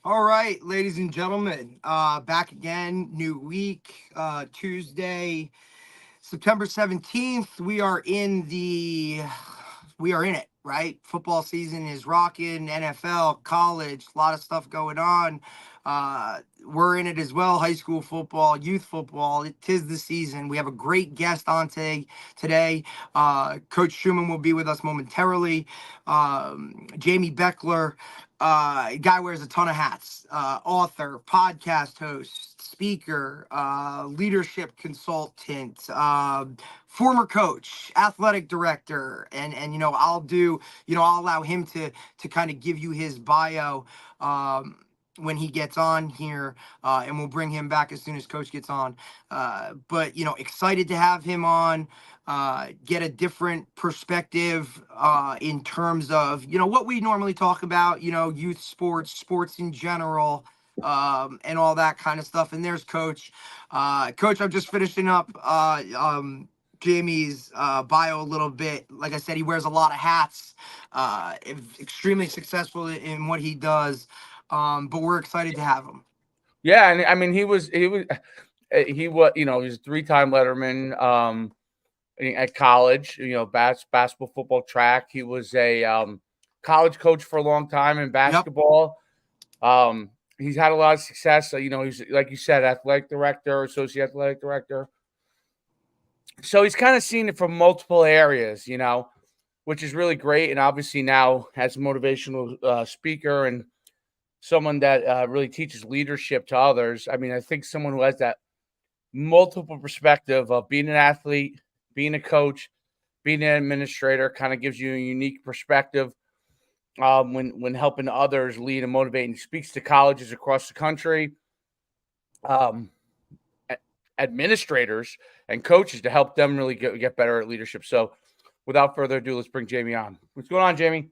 All right, ladies and gentlemen, back again, new week, Tuesday, September 17th. We are in it, right? Football season is rocking, NFL, college, a lot of stuff going on. We're in it as well, high school football, youth football. It is the season. We have a great guest on today. Coach Schuman will be with us momentarily. Jamy Bechler, guy wears a ton of hats. Author, podcast host, speaker, leadership consultant, former coach, athletic director, and I'll allow him to kind of give you his bio when he gets on here, and we'll bring him back as soon as coach gets on. But excited to have him on, get a different perspective in terms of what we normally talk about, youth sports in general, and all that kind of stuff. And there's coach. Coach, I'm just finishing up Jamie's bio a little bit. Like I said, he wears a lot of hats, extremely successful in what he does. But we're excited to have him. Yeah, and I mean he was he was he was he was a 3-time Letterman at college. Basketball, football, track. He was a college coach for a long time in basketball. Yep. He's had a lot of success. He's, like you said, athletic director, associate athletic director. So he's kind of seen it from multiple areas, which is really great. And obviously now as a motivational speaker and someone that really teaches leadership to others. I mean, I think someone who has that multiple perspective of being an athlete, being a coach, being an administrator kind of gives you a unique perspective when helping others lead and motivate, and speaks to colleges across the country, administrators and coaches to help them really get better at leadership. So without further ado, let's bring Jamie on. What's going on, Jamie?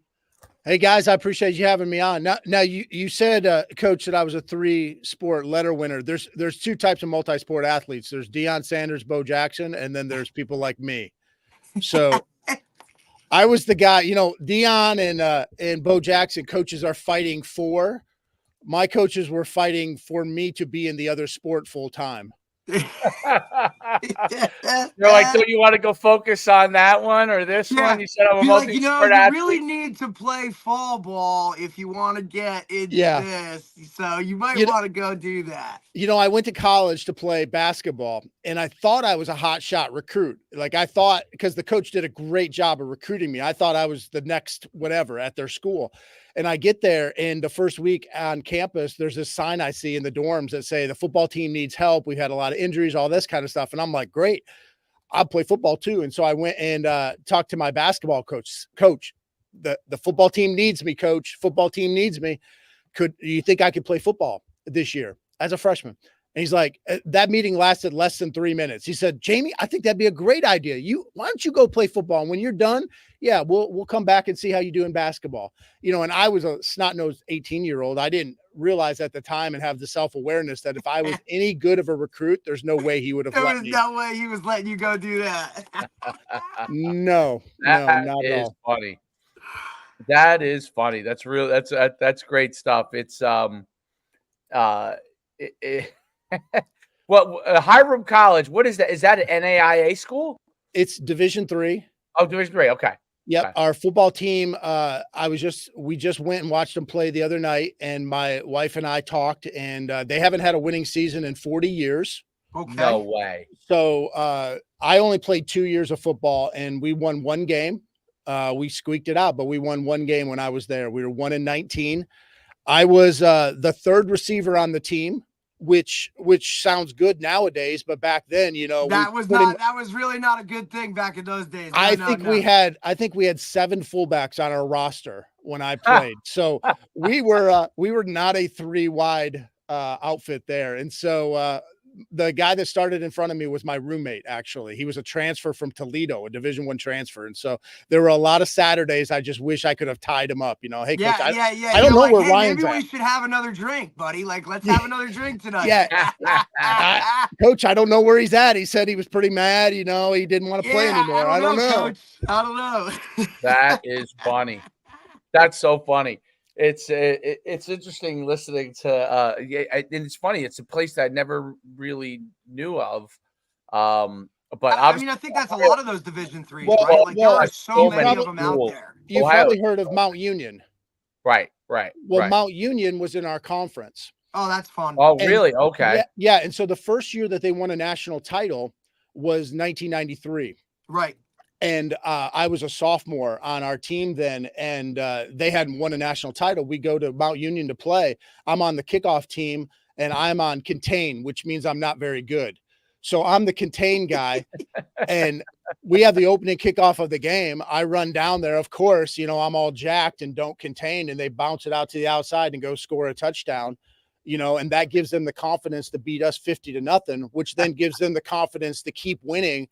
Hey guys, I appreciate you having me on. Now you said, Coach, that I was a 3-sport letter winner. There's 2 types of multi-sport athletes. There's Deion Sanders, Bo Jackson, and then there's people like me. So I was the guy. Deion and Bo Jackson coaches are fighting for. My coaches were fighting for me to be in the other sport full time. You're like, don't you want to go focus on that one or this one? You said I'm a multi-sport athlete. You really need to play fall ball if you want to get into this. So you might want to go do that. I went to college to play basketball, and I thought I was a hot shot recruit. Like I thought, because the coach did a great job of recruiting me, I thought I was the next whatever at their school. And I get there, and the first week on campus, there's this sign I see in the dorms that say the football team needs help. We've had a lot of injuries, all this kind of stuff. And I'm like, great, I'll play football too. And so I went and talked to my basketball coach. Coach, the football team needs me, coach. Football team needs me. Do you think I could play football this year as a freshman? And he's like, that meeting lasted less than 3 minutes. He said, Jamie, I think that'd be a great idea. Why don't you go play football? And when you're done, we'll come back and see how you do in basketball. And I was a snot-nosed 18-year-old. I didn't realize at the time and have the self-awareness that if I was any good of a recruit, there's no way he would have let me. There was no way he was letting you go do that. No, not at all. Funny. That is funny. That's real. That's great stuff. It's well, Hiram College, what is that? Is that an NAIA school? It's Division III. Oh, Division III. Okay. Yep. Okay. Our football team, we just went and watched them play the other night, and my wife and I talked, and they haven't had a winning season in 40 years. Okay. No way. So I only played 2 years of football, and we won 1 game. We squeaked it out, but we won 1 game when I was there. We were 1-19. I was the 3rd receiver on the team, which sounds good nowadays, but back then, that was really not a good thing back in those days. I think we had 7 fullbacks on our roster when I played. So we were not a 3-wide outfit there. And so the guy that started in front of me was my roommate. Actually, he was a transfer from Toledo, a Division I transfer. And so there were a lot of Saturdays I just wish I could have tied him up. Hey, Coach, I don't know where Ryan's maybe we should have another drink, buddy. Like, let's have another drink tonight. Yeah. Coach, I don't know where he's at. He said he was pretty mad. He didn't want to play anymore. I don't know. Coach. I don't know. That is funny. That's so funny. it's interesting listening to and it's funny. It's a place that I never really knew of. But I obviously, mean, I think that's a lot of those Division threes, Well, right? Like there are so you've many of probably them out schools. there. you've Ohio, probably heard of Mount Union. right. Well, Mount Union was in our conference. Oh, that's fun. Oh, And really? Okay. Yeah. And so the first year that they won a national title was 1993. Right. And I was a sophomore on our team then, and they hadn't won a national title. We go to Mount Union to play. I'm on the kickoff team, and I'm on contain, which means I'm not very good. So I'm the contain guy, and we have the opening kickoff of the game. I run down there. Of course, I'm all jacked and don't contain, and they bounce it out to the outside and go score a touchdown. And that gives them the confidence to beat us 50-0, which then gives them the confidence to keep winning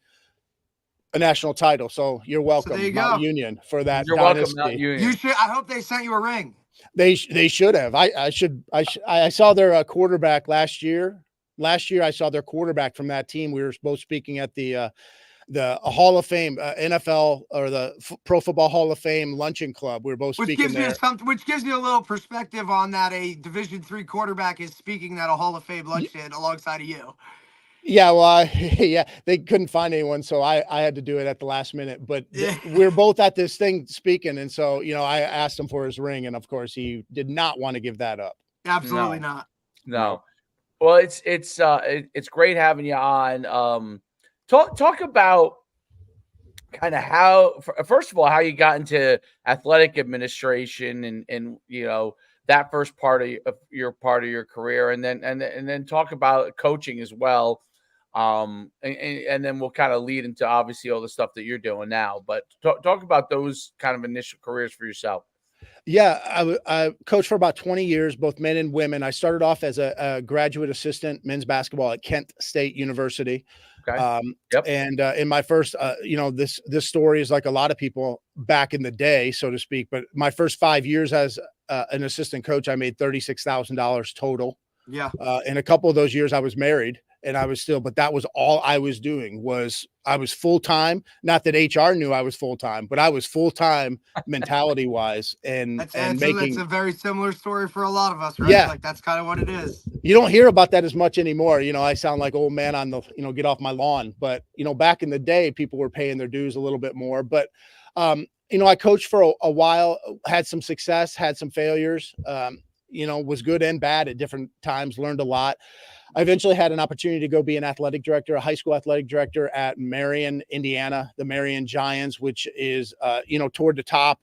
a national title. So you're welcome, there you Mount go. Union, for that You're dynasty. welcome, Mount Union. You should. I hope they sent you a ring. They should have. I saw their quarterback last year. Last year, I saw their quarterback from that team. We were both speaking at the Hall of Fame NFL or the Pro Football Hall of Fame luncheon club. We were both speaking there. Which gives you a little perspective on that. A Division III quarterback is speaking at a Hall of Fame luncheon alongside of you. Yeah, well, yeah, they couldn't find anyone, so I had to do it at the last minute. But we're both at this thing speaking, and so I asked him for his ring, and of course he did not want to give that up. Absolutely not. No. Well, it's great having you on. Talk about kind of how, first of all, how you got into athletic administration and that first part of your career, and then talk about coaching as well. And then we'll kind of lead into obviously all the stuff that you're doing now, but talk about those kind of initial careers for yourself. Yeah, I coached for about 20 years, both men and women. I started off as a graduate assistant men's basketball at Kent State University. Okay. And in my first, this story is like a lot of people back in the day, so to speak. But my first 5 years as an assistant coach, I made $36,000 total. Yeah. In a couple of those years, I was married. And I was still, but that was all I was doing I was full-time. Not that HR knew I was full-time, but I was full-time mentality wise. And That's a very similar story for a lot of us, right? Yeah. Like that's kind of what it is. You don't hear about that as much anymore. I sound like old man on the, get off my lawn, but back in the day, people were paying their dues a little bit more, but I coached for a while, had some success, had some failures, was good and bad at different times, learned a lot. I eventually had an opportunity to go be an athletic director, a high school athletic director at Marion, Indiana, the Marion Giants, which is, toward the top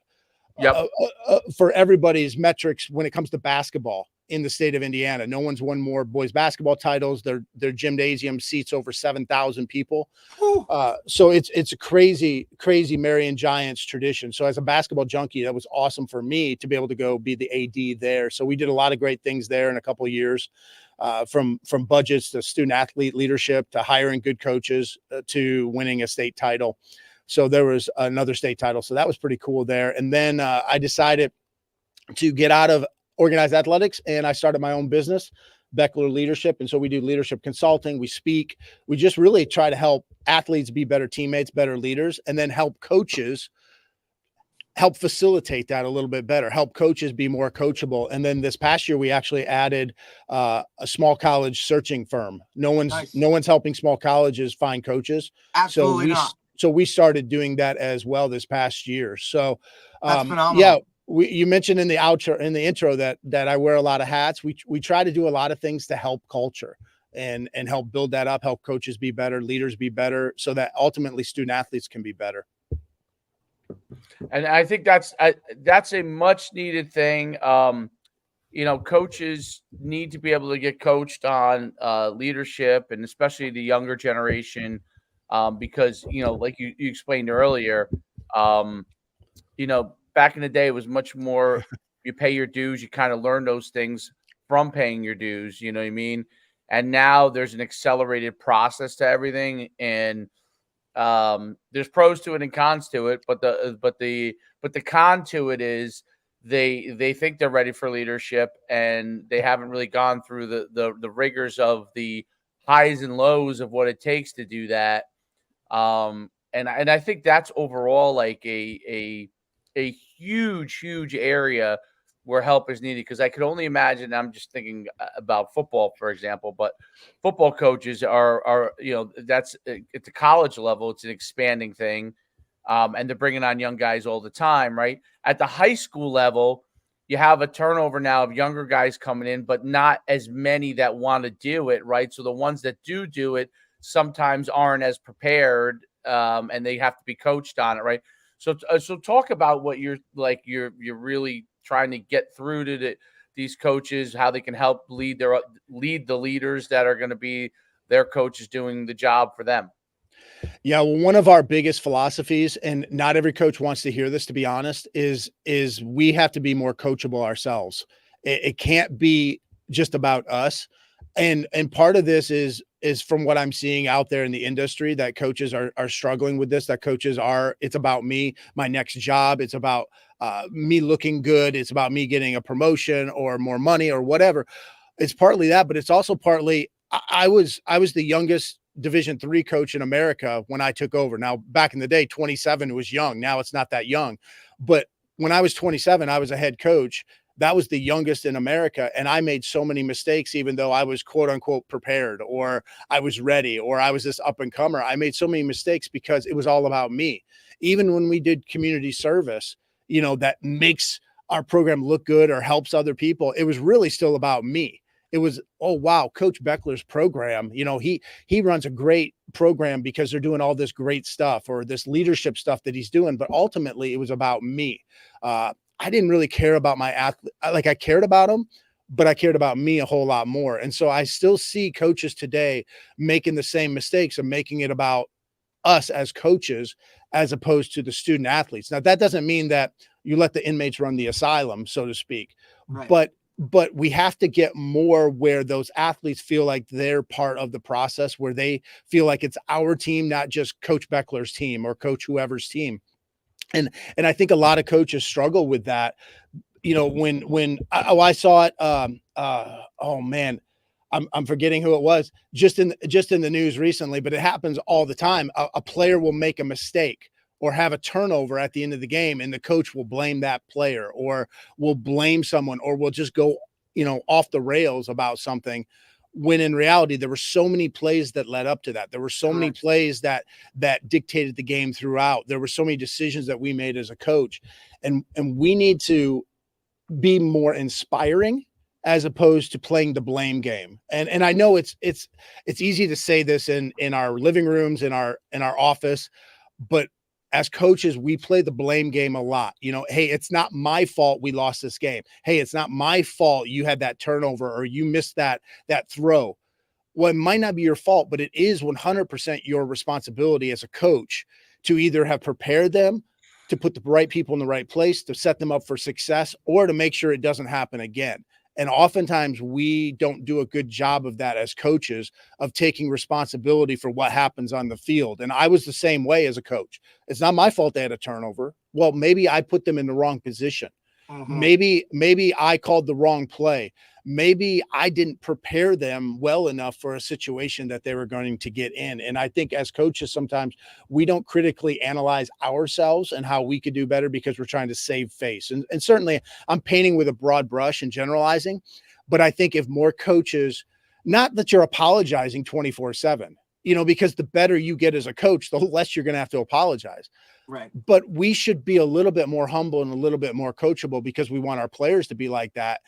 for everybody's metrics when it comes to basketball in the state of Indiana. No one's won more boys basketball titles. Their gymnasium seats over 7,000 people. So it's a crazy Marion Giants tradition. So as a basketball junkie, that was awesome for me to be able to go be the AD there. So we did a lot of great things there in a couple of years. From budgets to student athlete leadership to hiring good coaches to winning a state title. So there was another state title. So that was pretty cool there. And then I decided to get out of organized athletics and I started my own business, Bechler Leadership. And so we do leadership consulting. We speak. We just really try to help athletes be better teammates, better leaders, and then help coaches help facilitate that a little bit better, help coaches be more coachable. And then this past year, we actually added a small college searching firm. No one's helping small colleges find coaches. Absolutely not. So we started doing that as well this past year. So that's phenomenal. Yeah, you mentioned in the intro that I wear a lot of hats. We try to do a lot of things to help culture and help build that up, help coaches be better, leaders be better, so that ultimately student athletes can be better. And I think that's a much needed thing. Coaches need to be able to get coached on leadership, and especially the younger generation, because like you explained earlier, back in the day it was much more you pay your dues, you kind of learn those things from paying your dues. You know what I mean? And now there's an accelerated process to everything, and there's pros to it and cons to it, but the con to it is they think they're ready for leadership and they haven't really gone through the rigors of the highs and lows of what it takes to do that. And I think that's overall like a huge area where help is needed. Because I could only imagine, I'm just thinking about football, for example, but football coaches are that's at the college level, it's an expanding thing. And they're bringing on young guys all the time, right? At the high school level, you have a turnover now of younger guys coming in, but not as many that want to do it, right? So the ones that do it sometimes aren't as prepared, and they have to be coached on it, right? So talk about what you're like. You're really trying to get through to these coaches, how they can help lead the leaders that are going to be their coaches doing the job for them. Yeah, well, one of our biggest philosophies, and not every coach wants to hear this, to be honest, is we have to be more coachable ourselves. It can't be just about us. And part of this is from what I'm seeing out there in the industry, that coaches are struggling with this, that coaches are, it's about me, my next job. It's about me looking good. It's about me getting a promotion or more money or whatever. It's partly that, but it's also partly, I was the youngest Division III coach in America when I took over. Now, back in the day, 27 was young. Now it's not that young. But when I was 27, I was a head coach. That was the youngest in America. And I made so many mistakes, even though I was quote unquote prepared, or I was ready, or I was this up and comer. I made so many mistakes because it was all about me. Even when we did community service, that makes our program look good or helps other people, it was really still about me. It was, oh, wow, Coach Bechler's program, he runs a great program because they're doing all this great stuff or this leadership stuff that he's doing. But ultimately, it was about me. I didn't really care about my athlete. Like, I cared about them, but I cared about me a whole lot more. And so I still see coaches today making the same mistakes of making it about us as coaches as opposed to the student athletes. Now, that doesn't mean that you let the inmates run the asylum, so to speak. Right. But we have to get more where those athletes feel like they're part of the process, where they feel like it's our team, not just Coach Bechler's team or Coach whoever's team. And I think a lot of coaches struggle with that. I saw it. Oh man, I'm forgetting who it was. Just in the news recently, but it happens all the time. A player will make a mistake or have a turnover at the end of the game, and the coach will blame that player or will blame someone or will just go, off the rails about something, when in reality, there were so many plays that led up to that. There were so many plays that dictated the game throughout. There were so many decisions that we made as a coach, and we need to be more inspiring as opposed to playing the blame game. And I know it's easy to say this in our living rooms, in our office, but as coaches, we play the blame game a lot. Hey, it's not my fault we lost this game. Hey, it's not my fault you had that turnover or you missed that throw. Well, it might not be your fault, but it is 100% your responsibility as a coach to either have prepared them, to put the right people in the right place, to set them up for success, or to make sure it doesn't happen again. And oftentimes we don't do a good job of that as coaches, of taking responsibility for what happens on the field. And I was the same way as a coach. It's not my fault they had a turnover. Well, maybe I put them in the wrong position. Maybe I called the wrong play. Maybe I didn't prepare them well enough for a situation that they were going to get in. And I think as coaches, sometimes we don't critically analyze ourselves and how we could do better because we're trying to save face. And certainly I'm painting with a broad brush and generalizing, but I think if more coaches, not that you're apologizing 24/7, because the better you get as a coach, the less you're going to have to apologize. Right. But we should be a little bit more humble and a little bit more coachable because we want our players to be like that.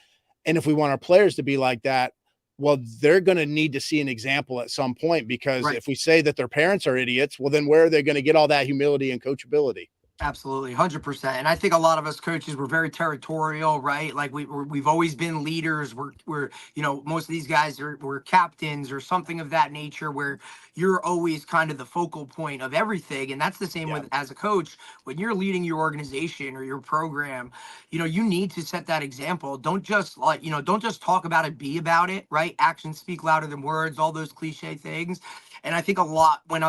And if we want our players to be like that, well, they're going to need to see an example at some point, because if we say that their parents are idiots, well, then where are they going to get all that humility and coachability? Absolutely, 100%. And I think a lot of us coaches were very territorial, right? Like we've always been leaders. We're most of these guys were captains or something of that nature, where you're always kind of the focal point of everything. And that's the same with as a coach. When you're leading your organization or your program, you need to set that example. Don't just don't just talk about it, be about it, right? Actions speak louder than words, all those cliche things. And I think a lot when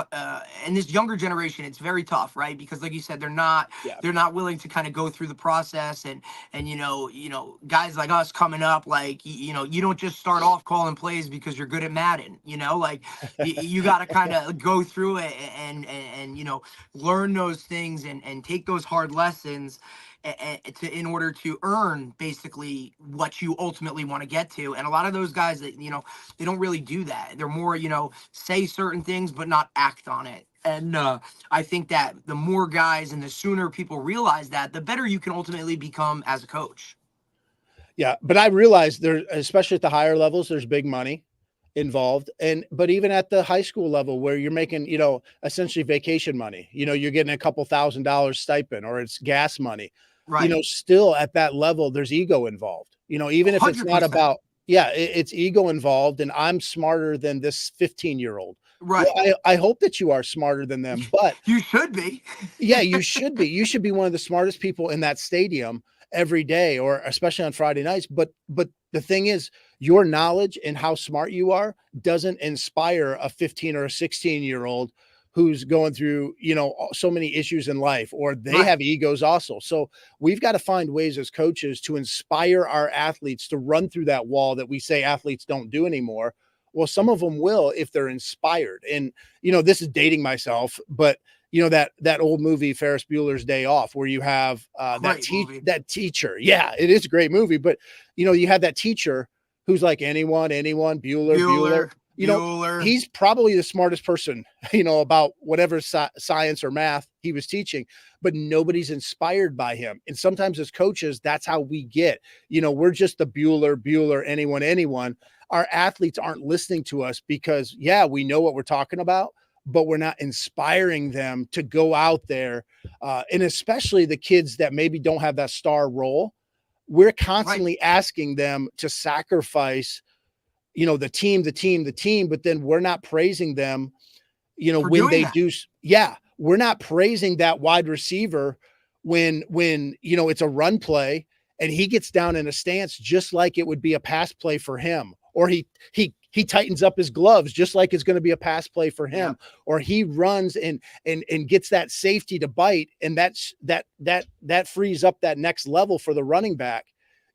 in this younger generation, it's very tough, right? Because like you said, they're Yeah. they're not willing to kind of go through the process. And guys like us coming up, like, you don't just start off calling plays because you're good at Madden, like you got to kind of go through it and learn those things and take those hard lessons in order to earn basically what you ultimately want to get to. And a lot of those guys that, they don't really do that. They're more, say certain things, but not act on it. And I think that the more guys and the sooner people realize that, the better you can ultimately become as a coach. Yeah. But I realized there, especially at the higher levels, there's big money involved. But even at the high school level where you're making, essentially vacation money, you're getting a couple $1,000 stipend or it's gas money, Right. still at that level, there's ego involved, even if it's not 100%. about, it's ego involved and I'm smarter than this 15-year-old. Right. Well, I hope that you are smarter than them, but you should be. yeah, you should be. You should be one of the smartest people in that stadium every day, or especially on Friday nights. But the thing is, your knowledge and how smart you are doesn't inspire a 15 or a 16-year-old who's going through, so many issues in life, or they have egos also. So we've got to find ways as coaches to inspire our athletes to run through that wall that we say athletes don't do anymore. Well, some of them will if they're inspired. And, this is dating myself, but that old movie, Ferris Bueller's Day Off, where you have that teacher. Yeah, it is a great movie. But, you have that teacher who's like anyone, Bueller. He's probably the smartest person, about whatever science or math he was teaching, but nobody's inspired by him. And sometimes as coaches, that's how we get, we're just the Bueller, anyone. Our athletes aren't listening to us because, we know what we're talking about, but we're not inspiring them to go out there. And especially the kids that maybe don't have that star role, we're constantly asking them to sacrifice, the team, but then we're not praising them, when they do. Yeah. We're not praising that wide receiver when, it's a run play and he gets down in a stance, just like it would be a pass play for him, or he tightens up his gloves just like it's going to be a pass play for him, or he runs and gets that safety to bite. And that frees up that next level for the running back.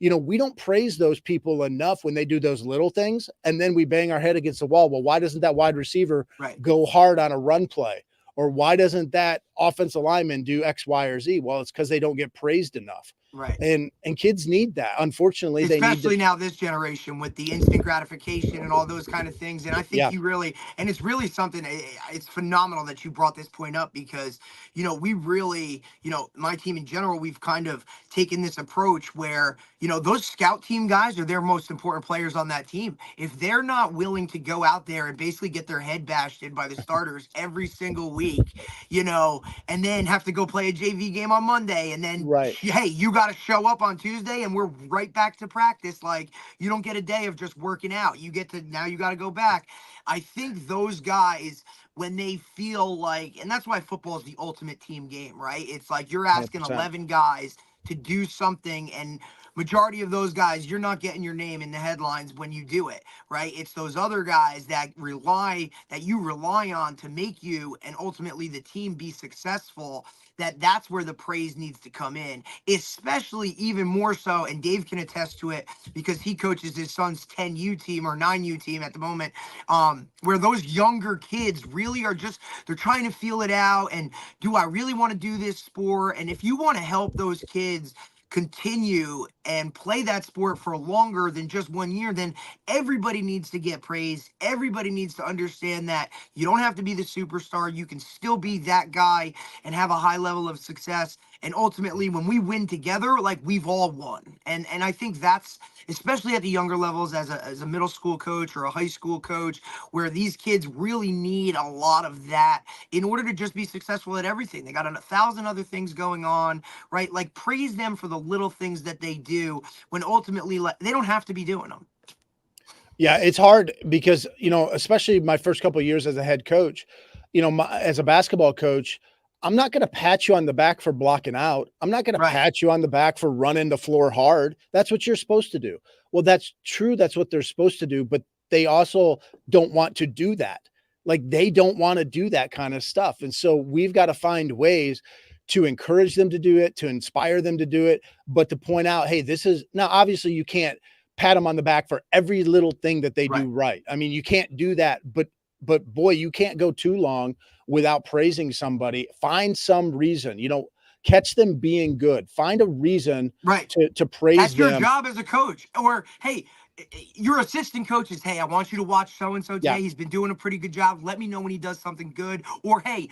We don't praise those people enough when they do those little things. And then we bang our head against the wall. Well, why doesn't that wide receiver go hard on a run play? Or why doesn't that offensive lineman do X, Y, or Z? Well, it's because they don't get praised enough. Right. And kids need that. Unfortunately, especially now this generation with the instant gratification and all those kind of things. And I think it's really something, it's phenomenal that you brought this point up because, we really, my team in general, we've kind of taken this approach where, those scout team guys are their most important players on that team. If they're not willing to go out there and basically get their head bashed in by the starters every single week, and then have to go play a JV game on Monday, and then, hey, you got to show up on Tuesday and we're right back to practice. Like, you don't get a day of just working out. You got to go back. I think those guys, when they feel like, and that's why football is the ultimate team game, right? It's like you're asking 100%. 11 guys to do something, and majority of those guys, you're not getting your name in the headlines when you do it, right? It's those other guys that you rely on to make you and ultimately the team be successful. That's where the praise needs to come in, especially even more so. And Dave can attest to it because he coaches his son's 10U team or 9U team at the moment, where those younger kids really are they're trying to feel it out. And do I really want to do this sport? And if you want to help those kids continue and play that sport for longer than just 1 year, then everybody needs to get praised. Everybody needs to understand that you don't have to be the superstar. You can still be that guy and have a high level of success. And ultimately, when we win together, like, we've all won. And I think that's, especially at the younger levels as a middle school coach or a high school coach, where these kids really need a lot of that in order to just be successful at everything. They got 1,000 other things going on, right? Like, praise them for the little things that they do when ultimately they don't have to be doing them. Yeah, it's hard because, especially my first couple of years as a head coach, as a basketball coach, I'm not going to pat you on the back for blocking out. I'm not going to pat you on the back for running the floor hard. That's what you're supposed to do. Well, that's true. That's what they're supposed to do. But they also don't want to do that. Like, they don't want to do that kind of stuff. And so we've got to find ways to encourage them to do it, to inspire them to do it, but to point out, hey, this is now obviously you can't pat them on the back for every little thing that they do right. I mean, you can't do that, but boy, you can't go too long without praising somebody. Find some reason, catch them being good. Find a reason to praise That's them. your job as a coach. Or, hey, your assistant coaches, hey, I want you to watch so-and-so today. He's been doing a pretty good job. Let me know when he does something good. Or, hey,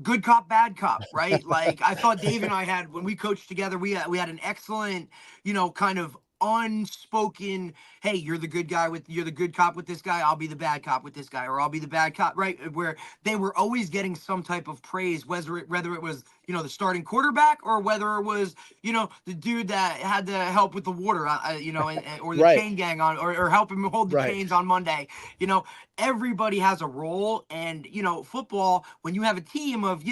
good cop, bad cop, right? Like I thought Dave and I had, when we coached together, we had an excellent, kind of unspoken, hey, you're the good cop with this guy, I'll be the bad cop with this guy, or I'll be the bad cop, right? Where they were always getting some type of praise, whether it was the starting quarterback, or whether it was the dude that had to help with the water, or the chain gang on, or help him hold the chains on Monday. Everybody has a role, and football, when you have a team of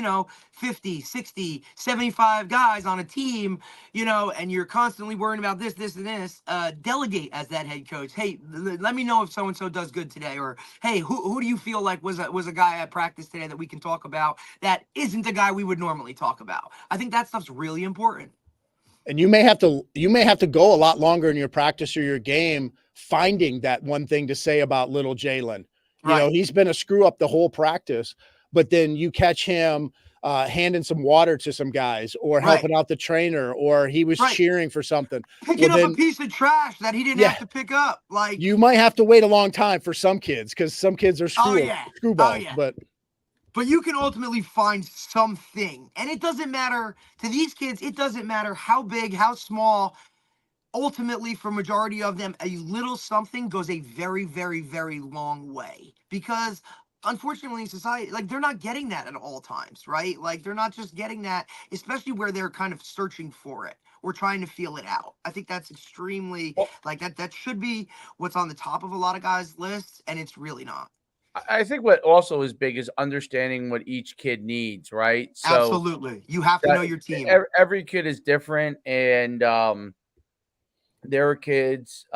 50, 60, 75 guys on a team, and you're constantly worrying about this and this, delegate as that head coach. Hey, let me know if so and so does good today, or hey, who do you feel like was a guy at practice today that we can talk about that isn't the guy we would normally talk about. I think that stuff's really important. And you may have to go a lot longer in your practice or your game finding that one thing to say about little Jalen. He's been a screw up the whole practice, but then you catch him handing some water to some guys, or helping out the trainer, or he was cheering for something. Picking up a piece of trash that he didn't have to pick up. Like, you might have to wait a long time for some kids, because some kids are screwballs. But you can ultimately find something. And it doesn't matter to these kids. It doesn't matter how big, how small. Ultimately, for majority of them, a little something goes a very, very, very long way. Because unfortunately in society, like, they're not getting that at all times, right? Like, they're not just getting that, especially where they're kind of searching for it or trying to feel it out. I think that's extremely, that should be what's on the top of a lot of guys' lists, and it's really not. I think what also is big is understanding what each kid needs, right? So absolutely. You have to know your team. Every kid is different. And there are kids,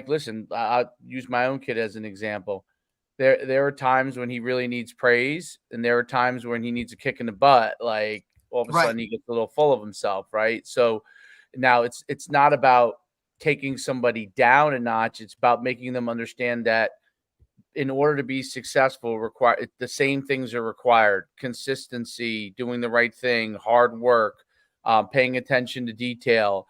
listen, I'll use my own kid as an example. There are times when he really needs praise, and there are times when he needs a kick in the butt. Like, all of a sudden he gets a little full of himself, right? So now it's not about taking somebody down a notch. It's about making them understand that in order to be successful, the same things are required: consistency, doing the right thing, hard work, paying attention to detail,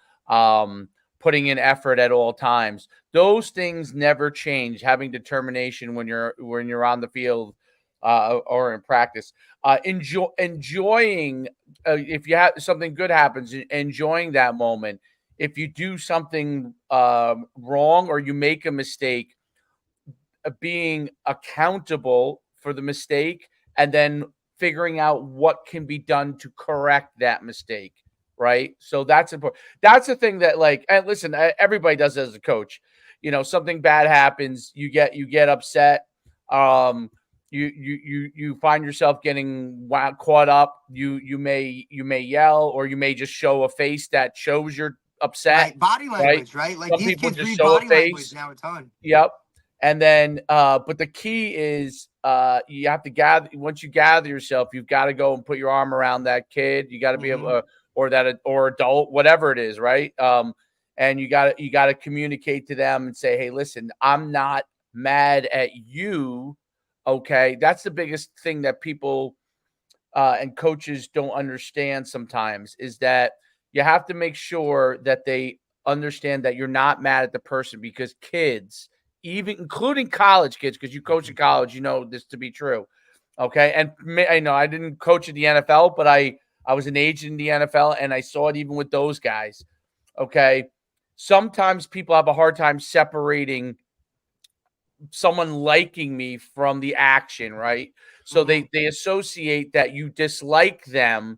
putting in effort at all times. Those things never change. Having determination when you're on the field or in practice. Enjoying if you have something good happens, enjoying that moment. If you do something wrong or you make a mistake, being accountable for the mistake and then figuring out what can be done to correct that mistake, right? So that's important. That's the thing that, like, and listen, everybody does it as a coach. Something bad happens, you get upset. You find yourself getting caught up. You may yell, or you may just show a face that shows you're upset. Body language, right? Like, some these people kids just read show body a face. language now a ton. Yep. And then, but the key is, you have to once you gather yourself, you've got to go and put your arm around that kid. You got to be able, or adult, whatever it is, right? And you got to communicate to them and say, hey, listen, I'm not mad at you. Okay. That's the biggest thing that people and coaches don't understand sometimes, is that you have to make sure that they understand that you're not mad at the person, because kids, even including college kids, because you coach in college, this to be true. Okay. And I know I didn't coach in the NFL, but I was an agent in the NFL, and I saw it even with those guys. Okay. Sometimes people have a hard time separating someone liking me from the action, right? So they associate that you dislike them,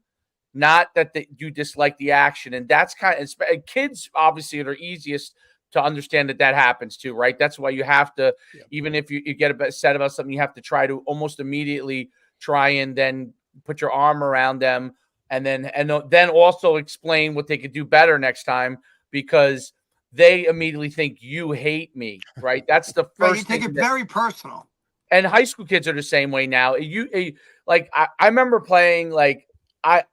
not that you dislike the action. And that's kind of, kids obviously are easiest to understand that happens too, right? That's why you have to, even if you get upset about something, you have to try to almost immediately try and then put your arm around them, and then also explain what they could do better next time, because they immediately think you hate me, right? That's the first thing. You take it very personal. And high school kids are the same way now. I remember playing, like, I've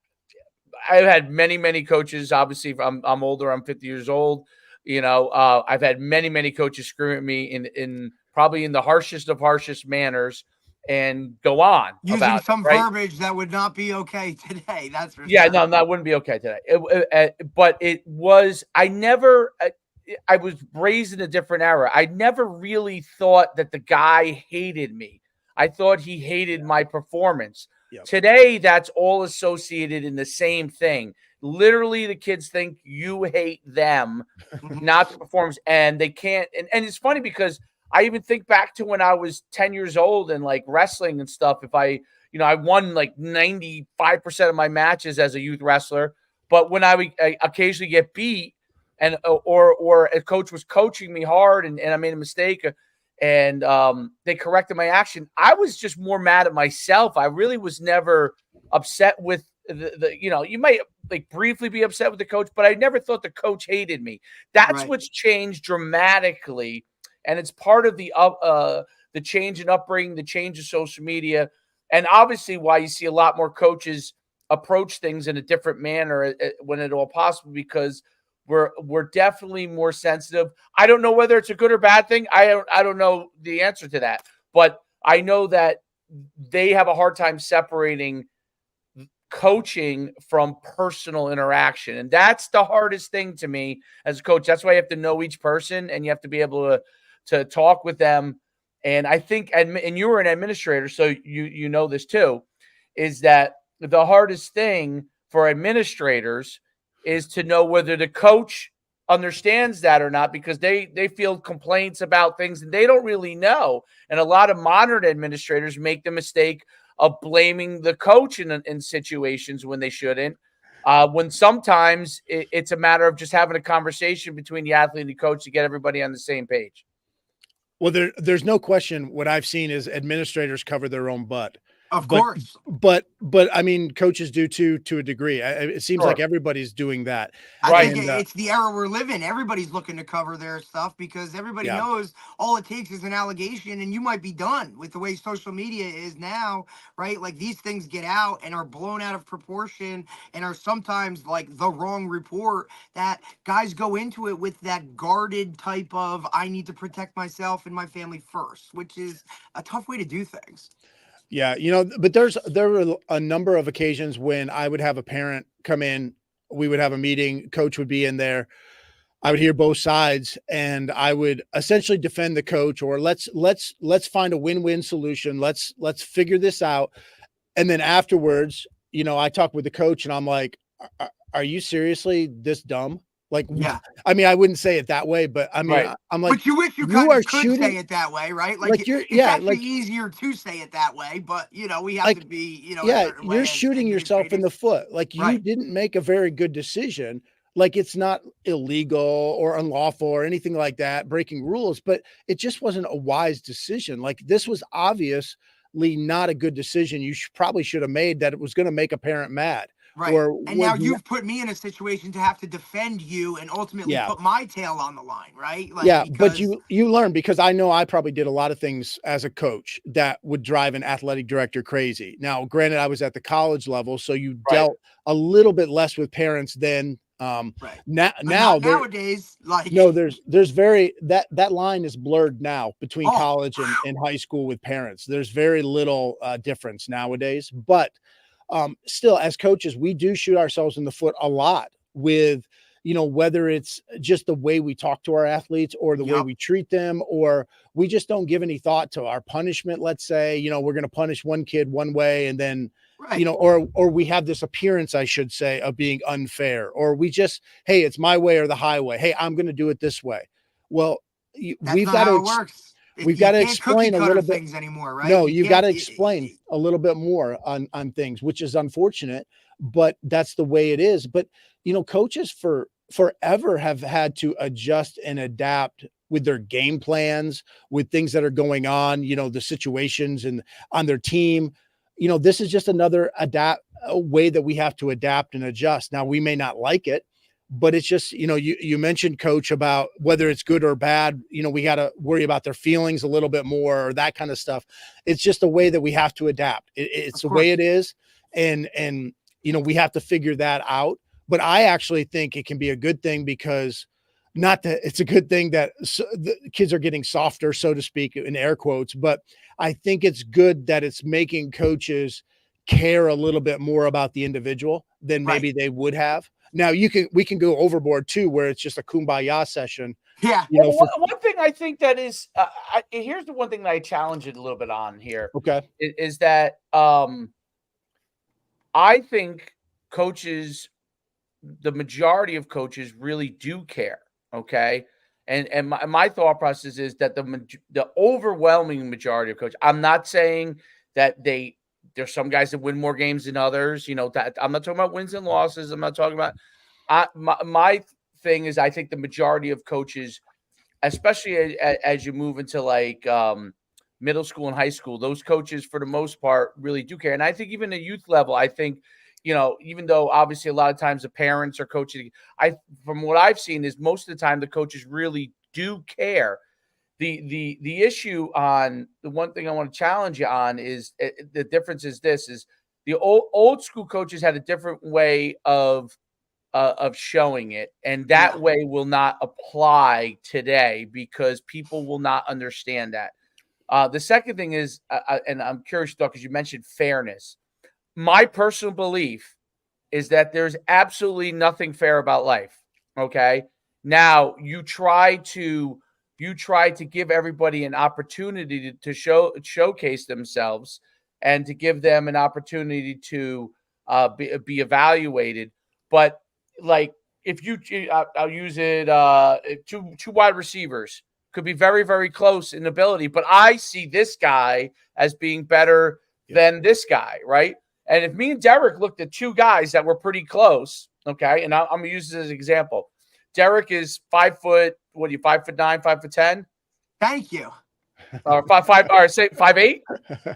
had many coaches. Obviously, I'm older. I'm 50 years old. I've had many coaches scream at me in probably in the harshest manners and go on Using about it, some right? verbiage that would not be okay today. That's for Yeah, sure. no, that wouldn't be okay today. But it was. I was raised in a different era. I never really thought that the guy hated me. I thought he hated my performance. Yep. Today, that's all associated in the same thing. Literally, the kids think you hate them, not the performance, and they can't. And it's funny because I even think back to when I was 10 years old and like wrestling and stuff. If I won like 95% of my matches as a youth wrestler, but when I would occasionally get beat, and or a coach was coaching me hard and I made a mistake and they corrected my action, I was just more mad at myself. I really was never upset with you might like briefly be upset with the coach, but I never thought the coach hated me. That's Right. what's changed dramatically, and it's part of the change in upbringing, the change of social media, and obviously why you see a lot more coaches approach things in a different manner when at all possible, because we're definitely more sensitive. I don't know whether it's a good or bad thing. I don't know the answer to that, but I know that they have a hard time separating coaching from personal interaction, and that's the hardest thing to me as a coach. That's why you have to know each person and you have to be able to talk with them. And I think, and you were an administrator, so you know this too, is that the hardest thing for administrators is to know whether the coach understands that or not, because they field complaints about things and they don't really know. And a lot of modern administrators make the mistake of blaming the coach in situations when they shouldn't. When sometimes it's a matter of just having a conversation between the athlete and the coach to get everybody on the same page. Well, there's no question. What I've seen is administrators cover their own butt. Of course. But I mean, coaches do too, to a degree. It seems like everybody's doing that. I think it's the era we're living. Everybody's looking to cover their stuff because everybody knows all it takes is an allegation and you might be done with the way social media is now, right? Like these things get out and are blown out of proportion and are sometimes like the wrong report, that guys go into it with that guarded type of, I need to protect myself and my family first, which is a tough way to do things. Yeah, but there were a number of occasions when I would have a parent come in, we would have a meeting, coach would be in there, I would hear both sides, and I would essentially defend the coach, or let's find a win-win solution. Let's figure this out. And then afterwards, I talk with the coach and I'm like, are you seriously this dumb? Like, yeah, I mean, I wouldn't say it that way, but I mean, I'm like, but you wish you could say it that way, right? Like it's actually easier to say it that way, but we have to be, you're shooting yourself in the foot. Like you didn't make a very good decision. Like it's not illegal or unlawful or anything like that, breaking rules, but it just wasn't a wise decision. Like this was obviously not a good decision. You probably should have made that. It was going to make a parent mad. Right. And now you've put me in a situation to have to defend you and ultimately put my tail on the line, right? Like, but you learn, because I know I probably did a lot of things as a coach that would drive an athletic director crazy. Now, granted, I was at the college level, so you dealt a little bit less with parents then. Nowadays, like there's very that line is blurred now between college and high school with parents. There's very little difference nowadays, but still, as coaches, we do shoot ourselves in the foot a lot with, whether it's just the way we talk to our athletes or the way we treat them, or we just don't give any thought to our punishment. Let's say, we're going to punish one kid one way and then, or we have this appearance, I should say, of being unfair, or we just, hey, it's my way or the highway. Hey, I'm going to do it this way. Well, we've got to, works. We've got to explain a little bit things anymore, right? No, you've got to explain a little bit more on things, which is unfortunate, but that's the way it is. But, coaches forever have had to adjust and adapt with their game plans, with things that are going on, the situations and on their team. This is just another way that we have to adapt and adjust. Now, we may not like it, but it's just, you mentioned, Coach, about whether it's good or bad, we got to worry about their feelings a little bit more, or that kind of stuff. It's just a way that we have to adapt. It's the way it is. And we have to figure that out. But I actually think it can be a good thing, because not that it's a good thing that the kids are getting softer, so to speak, in air quotes, but I think it's good that it's making coaches care a little bit more about the individual than maybe they would have. Now we can go overboard too, where it's just a kumbaya session. Yeah. Well, one thing I think that is, here's the one thing that I challenge it a little bit on here. Okay. Is that I think coaches, the majority of coaches really do care. Okay. And my thought process is that the overwhelming majority of coaches, I'm not saying that there's some guys that win more games than others, that I'm not talking about wins and losses. I'm not talking about, my thing is, I think the majority of coaches, especially as you move into like middle school and high school, those coaches for the most part really do care. And I think even at youth level, I think, even though obviously a lot of times the parents are coaching, from what I've seen is most of the time the coaches really do care. The issue on the one thing I want to challenge you on is the difference is the old school coaches had a different way of showing it, and that way will not apply today because people will not understand that. The second thing is, and I'm curious though, because you mentioned fairness. My personal belief is that there's absolutely nothing fair about life. Okay. Now you try to give everybody an opportunity to showcase themselves and to give them an opportunity to be evaluated. But like if I'll use it, two wide receivers could be very, very close in ability, but I see this guy as being better than this guy, right? And if me and Derek looked at two guys that were pretty close, okay, and I'm going to use this as an example. Derek is 5 foot, 5'9", 5'10"? Thank you. Or 5'5", all right, say 5'8"?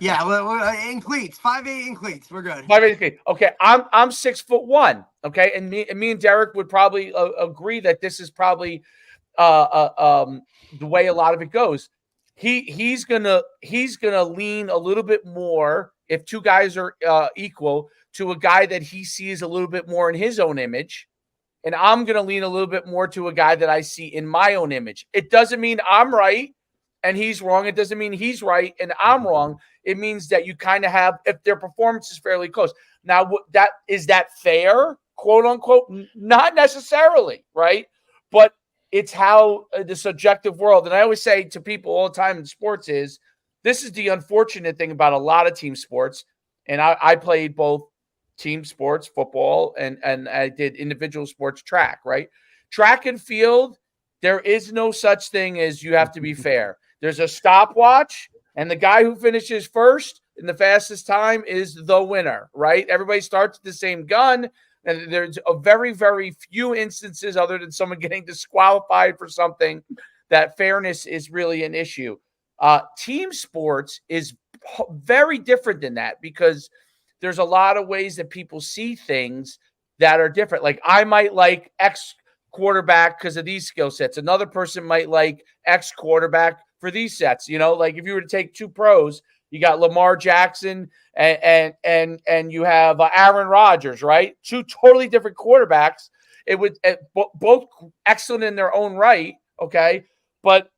Yeah, well, in cleats, 5'8" in cleats. We're good. 5'8" cleats. Okay, I'm 6'1", okay, and me and Derek would probably agree that this is probably the way a lot of it goes. He's gonna lean a little bit more if two guys are equal to a guy that he sees a little bit more in his own image, and I'm gonna lean a little bit more to a guy that I see in my own image. It doesn't mean I'm right and he's wrong. It doesn't mean he's right and I'm wrong. It means that you kind of have, if their performance is fairly close. Now, is that fair, quote unquote? Not necessarily, right? But it's how the subjective world, and I always say to people all the time in sports is, this is the unfortunate thing about a lot of team sports. And I played both team sports, football, and I did individual sports, track, right? Track and field, there is no such thing as you have to be fair. There's a stopwatch, and the guy who finishes first in the fastest time is the winner, right? Everybody starts with the same gun. And there's a very, very few instances other than someone getting disqualified for something that fairness is really an issue. Team sports is very different than that because there's a lot of ways that people see things that are different. Like I might like X quarterback because of these skill sets. Another person might like X quarterback for these sets. Like if you were to take two pros, you got Lamar Jackson and you have Aaron Rodgers, right? Two totally different quarterbacks. It would both excellent in their own right, okay? But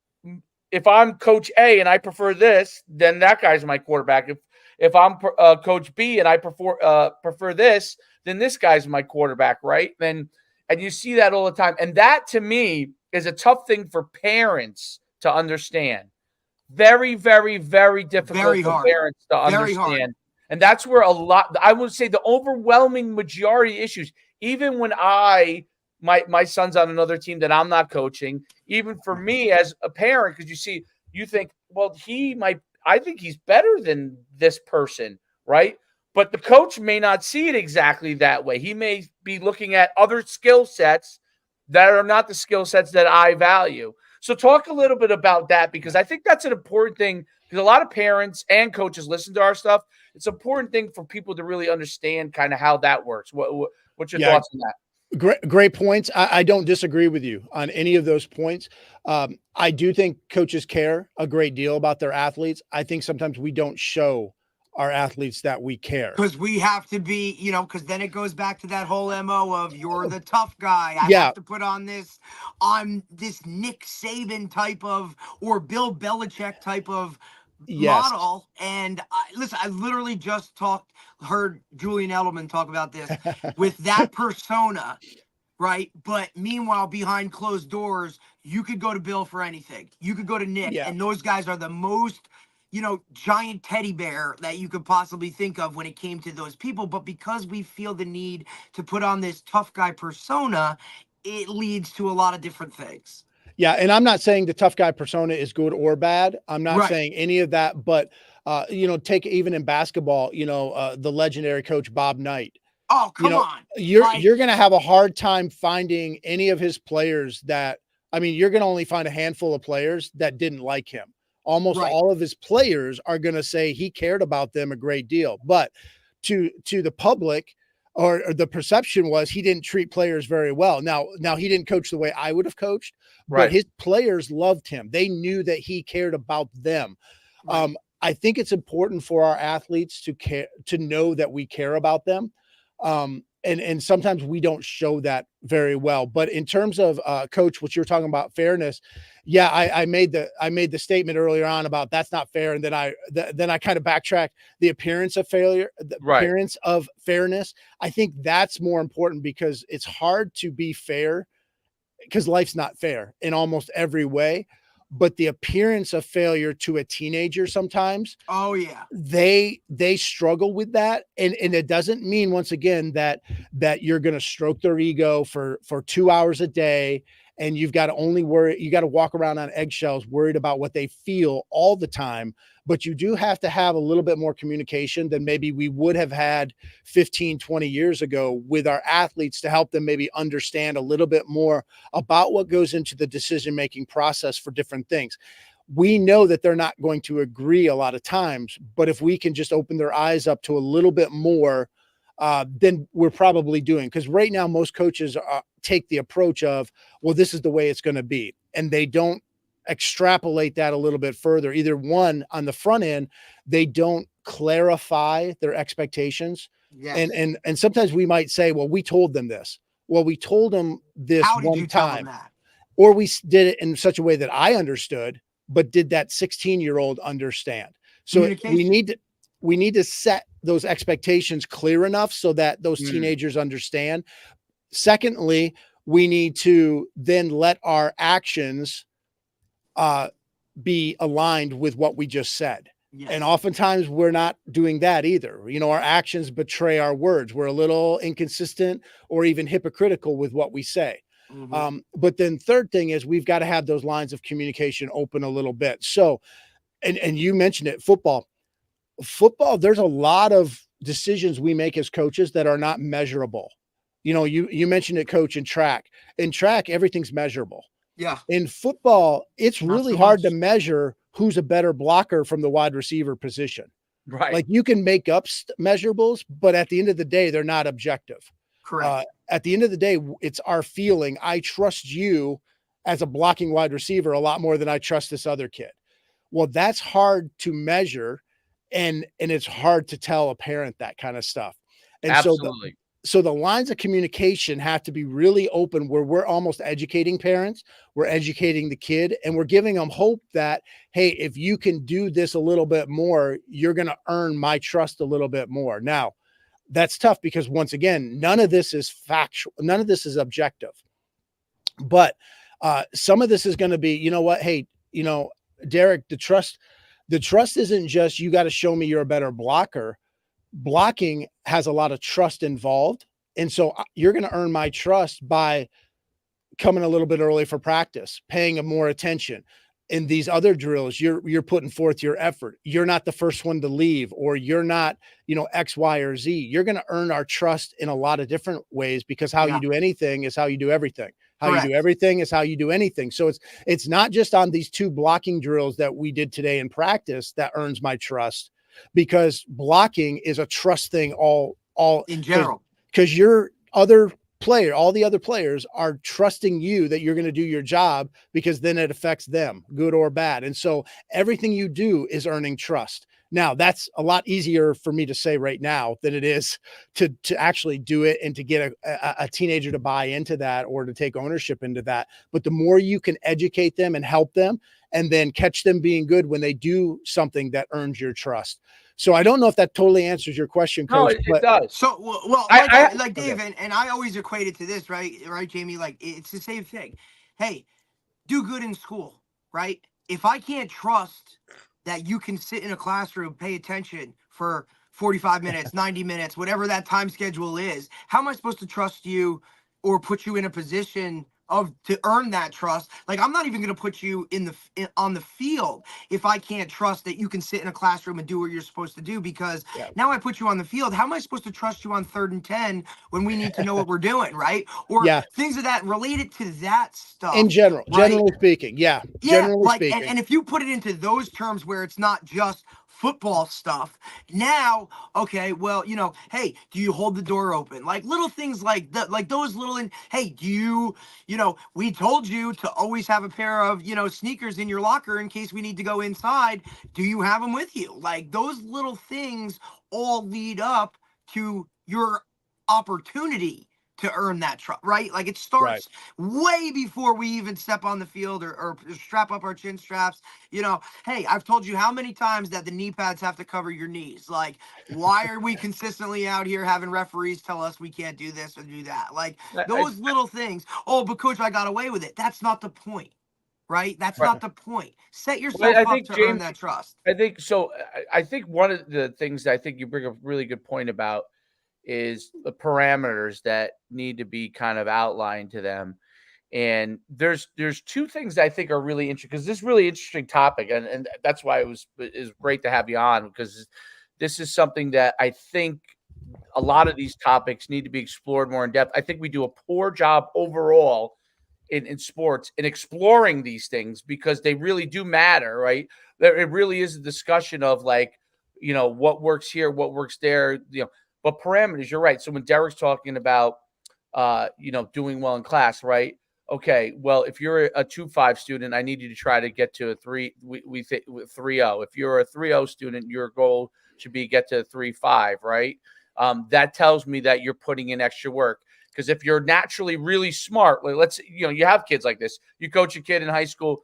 if I'm Coach A and I prefer this, then that guy's my quarterback. If I'm Coach B and I prefer this, then this guy's my quarterback, right? And you see that all the time. And that to me is a tough thing for parents to understand. Very, very, very difficult for parents to understand. And that's where I would say the overwhelming majority of issues, even when my son's on another team that I'm not coaching, even for me as a parent, because you think, well, I think he's better than this person, right? But the coach may not see it exactly that way. He may be looking at other skill sets that are not the skill sets that I value. So talk a little bit about that, because I think that's an important thing, because a lot of parents and coaches listen to our stuff. It's an important thing for people to really understand kind of how that works. What's your thoughts on that? Great points. I don't disagree with you on any of those points. I do think coaches care a great deal about their athletes. I think sometimes we don't show our athletes that we care. Because we have to be, because then it goes back to that whole MO of you're the tough guy. I Yeah. have to put on this Nick Saban type of, or Bill Belichick type of Yes. model. And listen, I literally just heard Julian Edelman talk about this with that persona, right? But meanwhile, behind closed doors, you could go to Bill for anything. You could go to Nick, Yeah. and those guys are the most, giant teddy bear that you could possibly think of when it came to those people. But because we feel the need to put on this tough guy persona, it leads to a lot of different things. Yeah. And I'm not saying the tough guy persona is good or bad. I'm not Right. saying any of that, but, take even in basketball, the legendary coach, Bob Knight. Oh, come on. You're going to have a hard time finding any of his players you're going to only find a handful of players that didn't like him. Almost Right. all of his players are going to say he cared about them a great deal. But to the public, or the perception was he didn't treat players very well. Now he didn't coach the way I would have coached, Right. but his players loved him. They knew that he cared about them. Right. I think it's important for our athletes to know that we care about them. And sometimes we don't show that very well. But in terms of coach, what you're talking about fairness, yeah, I made the statement earlier on about that's not fair, and then I kind of backtracked. The appearance of failure, the Right. appearance of fairness. I think that's more important because it's hard to be fair because life's not fair in almost every way. But the appearance of failure to a teenager sometimes, Oh, yeah. they struggle with that. And it doesn't mean, once again, that you're going to stroke their ego for 2 hours a day. And you've got to walk around on eggshells, worried about what they feel all the time. But you do have to have a little bit more communication than maybe we would have had 15, 20 years ago with our athletes to help them maybe understand a little bit more about what goes into the decision-making process for different things. We know that they're not going to agree a lot of times, but if we can just open their eyes up to a little bit more, then we're probably doing. Because right now, most coaches take the approach of, well, this is the way it's going to be. And they don't extrapolate that a little bit further. Either one, on the front end, they don't clarify their expectations. Yes. And sometimes we might say, well, we told them this. Well, we told them this How did one you tell time. them that? Or we did it in such a way that I understood, but did that 16-year-old understand? So we need to set those expectations clear enough so that those teenagers understand. Secondly, we need to then let our actions be aligned with what we just said. Yes. And oftentimes we're not doing that either. Our actions betray our words. We're a little inconsistent or even hypocritical with what we say. Mhm. But then third thing is we've got to have those lines of communication open a little bit. So, and you mentioned it, football, there's a lot of decisions we make as coaches that are not measurable. You mentioned it, coach, in track. In track, everything's measurable. Yeah. In football, it's Not really so hard much. to measure who's a better blocker from the wide receiver position. Right. Like you can make up measurables, but at the end of the day, they're not objective. Correct. At the end of the day, it's our feeling. I trust you as a blocking wide receiver a lot more than I trust this other kid. Well, that's hard to measure, and it's hard to tell a parent that kind of stuff. And Absolutely. so the lines of communication have to be really open, where we're almost educating parents, we're educating the kid, and we're giving them hope that, hey, if you can do this a little bit more, you're going to earn my trust a little bit more. Now, that's tough because, once again, none of this is factual. None of this is objective. But some of this is going to be, hey, Derek, the trust isn't just, you got to show me you're a better blocker. Blocking has a lot of trust involved. And so you're going to earn my trust by coming a little bit early for practice, paying more attention. In these other drills, you're putting forth your effort. You're not the first one to leave, or you're not, X, Y, or Z. You're going to earn our trust in a lot of different ways, because how you do anything is how you do everything. How Correct. you do everything is how you do anything. So it's not just on these 2 blocking drills that we did today in practice that earns my trust, because blocking is a trust thing all In general. because your other all the other players are trusting you that you're going to do your job, because then it affects them, good or bad. And so everything you do is earning trust. Now, that's a lot easier for me to say right now than it is to actually do it and to get a teenager to buy into that or to take ownership into that. But the more you can educate them and help them, and then catch them being good when they do something that earns your trust. So I don't know if that totally answers your question, Coach. No, it does. So, well, like Dave, okay. and I always equate it to this, right, Jamie? Like, it's the same thing. Hey, do good in school, right? If I can't trust that you can sit in a classroom, pay attention for 45 minutes, 90 minutes, whatever that time schedule is, how am I supposed to trust you or put you in a position to earn that trust? Like, I'm not even going to put you on the field if I can't trust that you can sit in a classroom and do what you're supposed to do, because now I put you on the field. How am I supposed to trust you on 3rd and 10 when we need to know what we're doing, right? Or things of that related to that stuff. In general, right? Generally speaking. Generally speaking. And if you put it into those terms where it's not just football stuff, now, okay, well, hey, do you hold the door open? Like little things like that, like those little, hey, do you, we told you to always have a pair of, sneakers in your locker in case we need to go inside. Do you have them with you? Like those little things all lead up to your opportunity to earn that trust, right? Like it starts way before we even step on the field or strap up our chin straps. Hey, I've told you how many times that the knee pads have to cover your knees. Like, why are we consistently out here having referees tell us we can't do this or do that? Like those little things. Oh, but coach, I got away with it. That's not the point, right? That's not the point. Set yourself up to earn that trust. I think so. I think one of the things I think you bring a really good point about is the parameters that need to be kind of outlined to them. And there's two things I think are really interesting, because this is a really interesting topic. And that's why it was great to have you on, because this is something that I think a lot of these topics need to be explored more in depth. I think we do a poor job overall in sports in exploring these things, because they really do matter, right? It really is a discussion of like, what works here, what works there, but parameters, you're right. So when Derek's talking about, doing well in class, right? Okay, well, if you're a 2.5 student, I need you to try to get to a 3. We think 3.0. If you're a 3.0 student, your goal should be get to a 3.5, right? That tells me that you're putting in extra work. Because if you're naturally really smart, like let's, you have kids like this. You coach a kid in high school,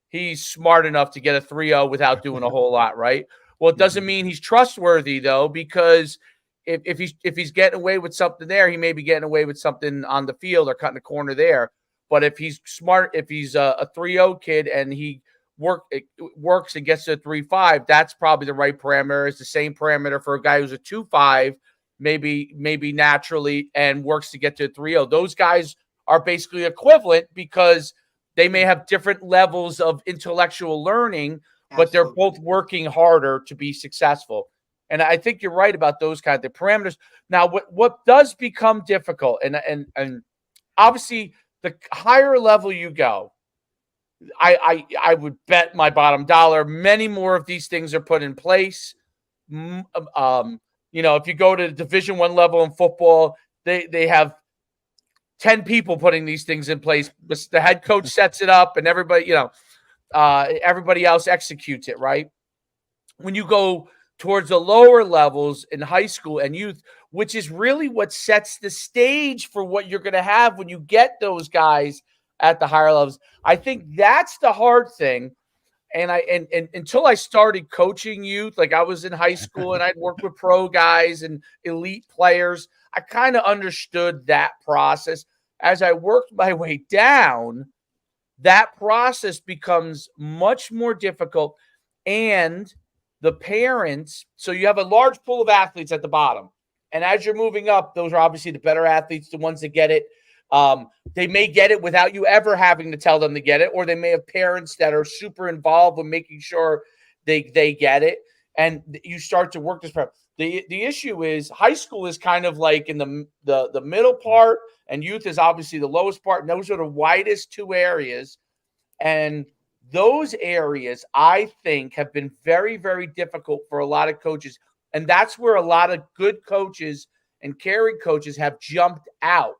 he's smart enough to get a 3.0 without doing a whole lot, right? Well, it doesn't mean he's trustworthy though, because if he's getting away with something there, he may be getting away with something on the field or cutting a corner there. But if he's smart, if he's a 3.0 kid and he works and gets to a 3.5, that's probably the right parameter. It's the same parameter for a guy who's a 2.5, maybe naturally, and works to get to a 3.0. Those guys are basically equivalent because they may have different levels of intellectual learning, but they're both working harder to be successful. And I think you're right about those kind of parameters. Now, what does become difficult, and obviously the higher level you go, I would bet my bottom dollar many more of these things are put in place. If you go to Division I level in football, they have 10 people putting these things in place. The head coach sets it up, and everybody else executes it, right? When you go towards the lower levels in high school and youth, which is really what sets the stage for what you're going to have when you get those guys at the higher levels. I think that's the hard thing. And until I started coaching youth, like I was in high school and I'd work with pro guys and elite players, I kind of understood that process. As I worked my way down, that process becomes much more difficult. And the parents, so you have a large pool of athletes at the bottom. And as you're moving up, those are obviously the better athletes, the ones that get it. They may get it without you ever having to tell them to get it, or they may have parents that are super involved with making sure they get it. And you start to work this part. The issue is high school is kind of like in the middle part, and youth is obviously the lowest part. And those are the widest two areas. And those areas, I think, have been very, very difficult for a lot of coaches. And that's where a lot of good coaches and caring coaches have jumped out.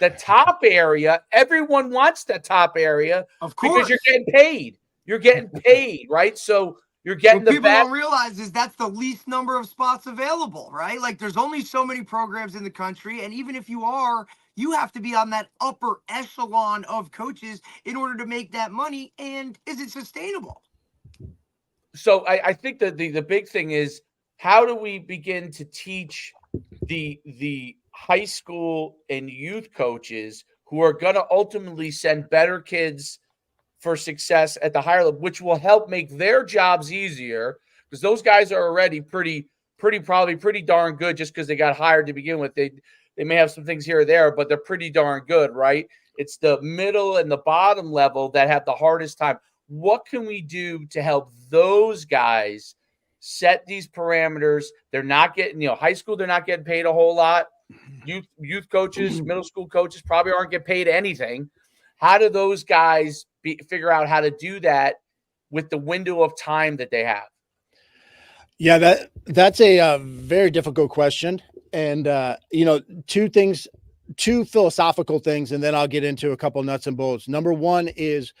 The top area, everyone wants that top area, Of course, because you're getting paid. You're getting paid, right? So you're getting what the people best. don't realize is that's the least number of spots available, right? Like there's only so many programs in the country, and even if you are, you have to be on that upper echelon of coaches in order to make that money. And is it sustainable? So I think that the big thing is, how do we begin to teach the high school and youth coaches who are going to ultimately send better kids for success at the higher level, which will help make their jobs easier, because those guys are already probably pretty darn good just because they got hired to begin with. They may have some things here or there, but they're pretty darn good, right? It's the middle and the bottom level that have the hardest time. What can we do to help those guys set these parameters? They're not getting, high school, they're not getting paid a whole lot. Youth coaches, middle school coaches probably aren't getting paid anything. How do those guys figure out how to do that with the window of time that they have? Yeah, that's a very difficult question. And, two philosophical things, and then I'll get into a couple nuts and bolts. Number one is,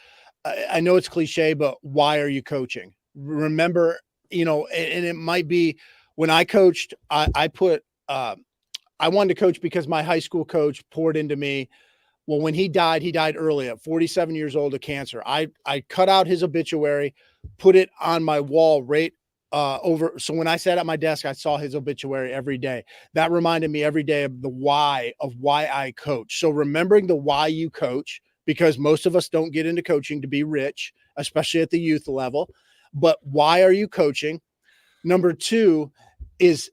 I know it's cliche, but why are you coaching? Remember, and it might be when I coached, I wanted to coach because my high school coach poured into me. Well, when he died early at 47 years old of cancer. I cut out his obituary, put it on my wall right over. So when I sat at my desk, I saw his obituary every day. That reminded me every day of the why I coach. So remembering the why you coach, because most of us don't get into coaching to be rich, especially at the youth level. But why are you coaching? Number two is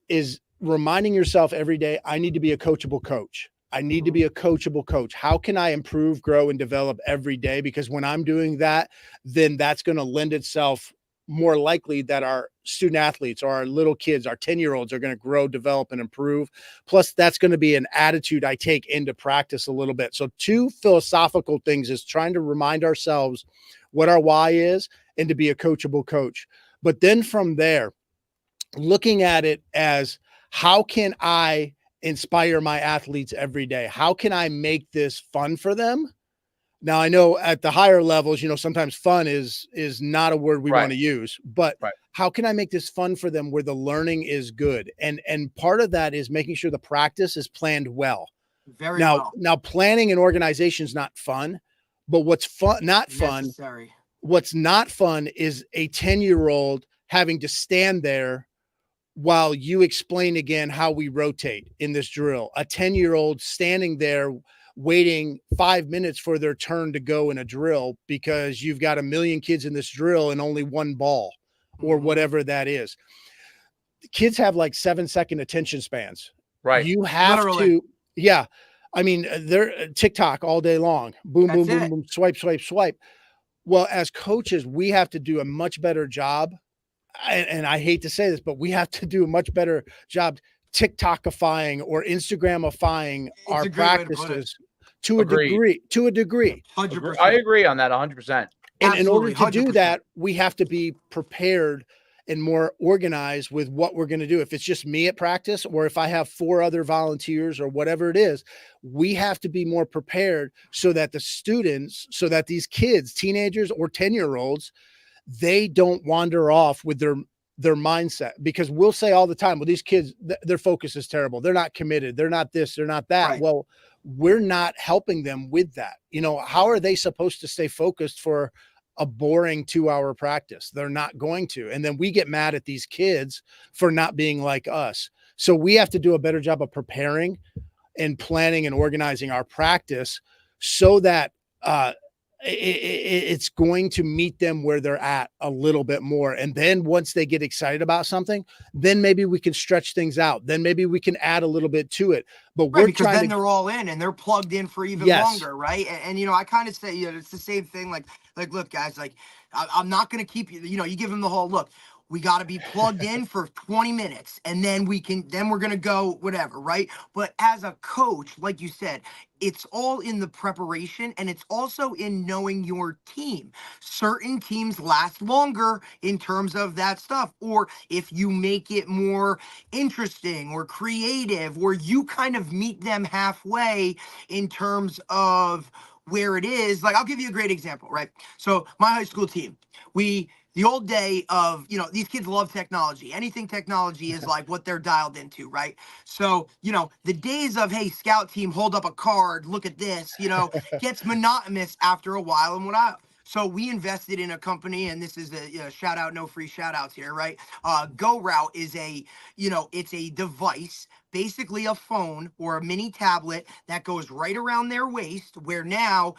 reminding yourself every day, I need to be a coachable coach. I need to be a coachable coach. How can I improve, grow, and develop every day? Because when I'm doing that, then that's going to lend itself more likely that our student athletes or our little kids, our 10-year-olds are going to grow, develop, and improve. Plus, that's going to be an attitude I take into practice a little bit. So two philosophical things is trying to remind ourselves what our why is and to be a coachable coach. But then from there, looking at it as, how can I inspire my athletes every day? How can I make this fun for them? Now, I know at the higher levels, sometimes fun is not a word we want to use, but how can I make this fun for them where the learning is good? And part of that is making sure the practice is planned well. Now planning and organization is not fun, but what's necessary. What's not fun is a 10-year-old having to stand there while you explain again how we rotate in this drill. A 10-year-old standing there waiting 5 minutes for their turn to go in a drill because you've got a million kids in this drill and only one ball or whatever that is. Kids have like 7-second attention spans. Right. You have to, yeah. I mean, they're TikTok all day long. Boom, boom, boom, boom, swipe, swipe, swipe. Well, as coaches, we have to do a much better job. And I hate to say this, but we have to do a much better job TikTokifying or Instagramifying our practices to a degree. 100%. I agree on that 100%. And in order to do that, we have to be prepared and more organized with what we're going to do. If it's just me at practice, or if I have 4 other volunteers or whatever it is, we have to be more prepared so that the students, so that these kids, teenagers or 10-year-olds, they don't wander off with their mindset. Because we'll say all the time, well, these kids, their focus is terrible. They're not committed. They're not this, they're not that. Right. Well, we're not helping them with that. How are they supposed to stay focused for a boring 2-hour practice? They're not going to. And then we get mad at these kids for not being like us. So we have to do a better job of preparing and planning and organizing our practice so that, it's going to meet them where they're at a little bit more. And then once they get excited about something, then maybe we can stretch things out. Then maybe we can add a little bit to it. But we're because then they're all in and they're plugged in for even longer, right? And I kind of say, it's the same thing. Like, look, guys, like I'm not going to keep you. You give them the whole look. We got to be plugged in for 20 minutes and then we're going to go whatever, right? But as a coach, like you said, it's all in the preparation and it's also in knowing your team. Certain teams last longer in terms of that stuff. Or if you make it more interesting or creative, or you kind of meet them halfway in terms of where it is. Like, I'll give you a great example, right? So my high school team, the old day of, these kids love technology. Anything technology is like what they're dialed into, right? So, the days of, hey, scout team, hold up a card, look at this, gets monotonous after a while. So we invested in a company, and this is a shout out, no free shout outs here, right? Go Route is it's a device, basically a phone or a mini tablet that goes right around their waist, where now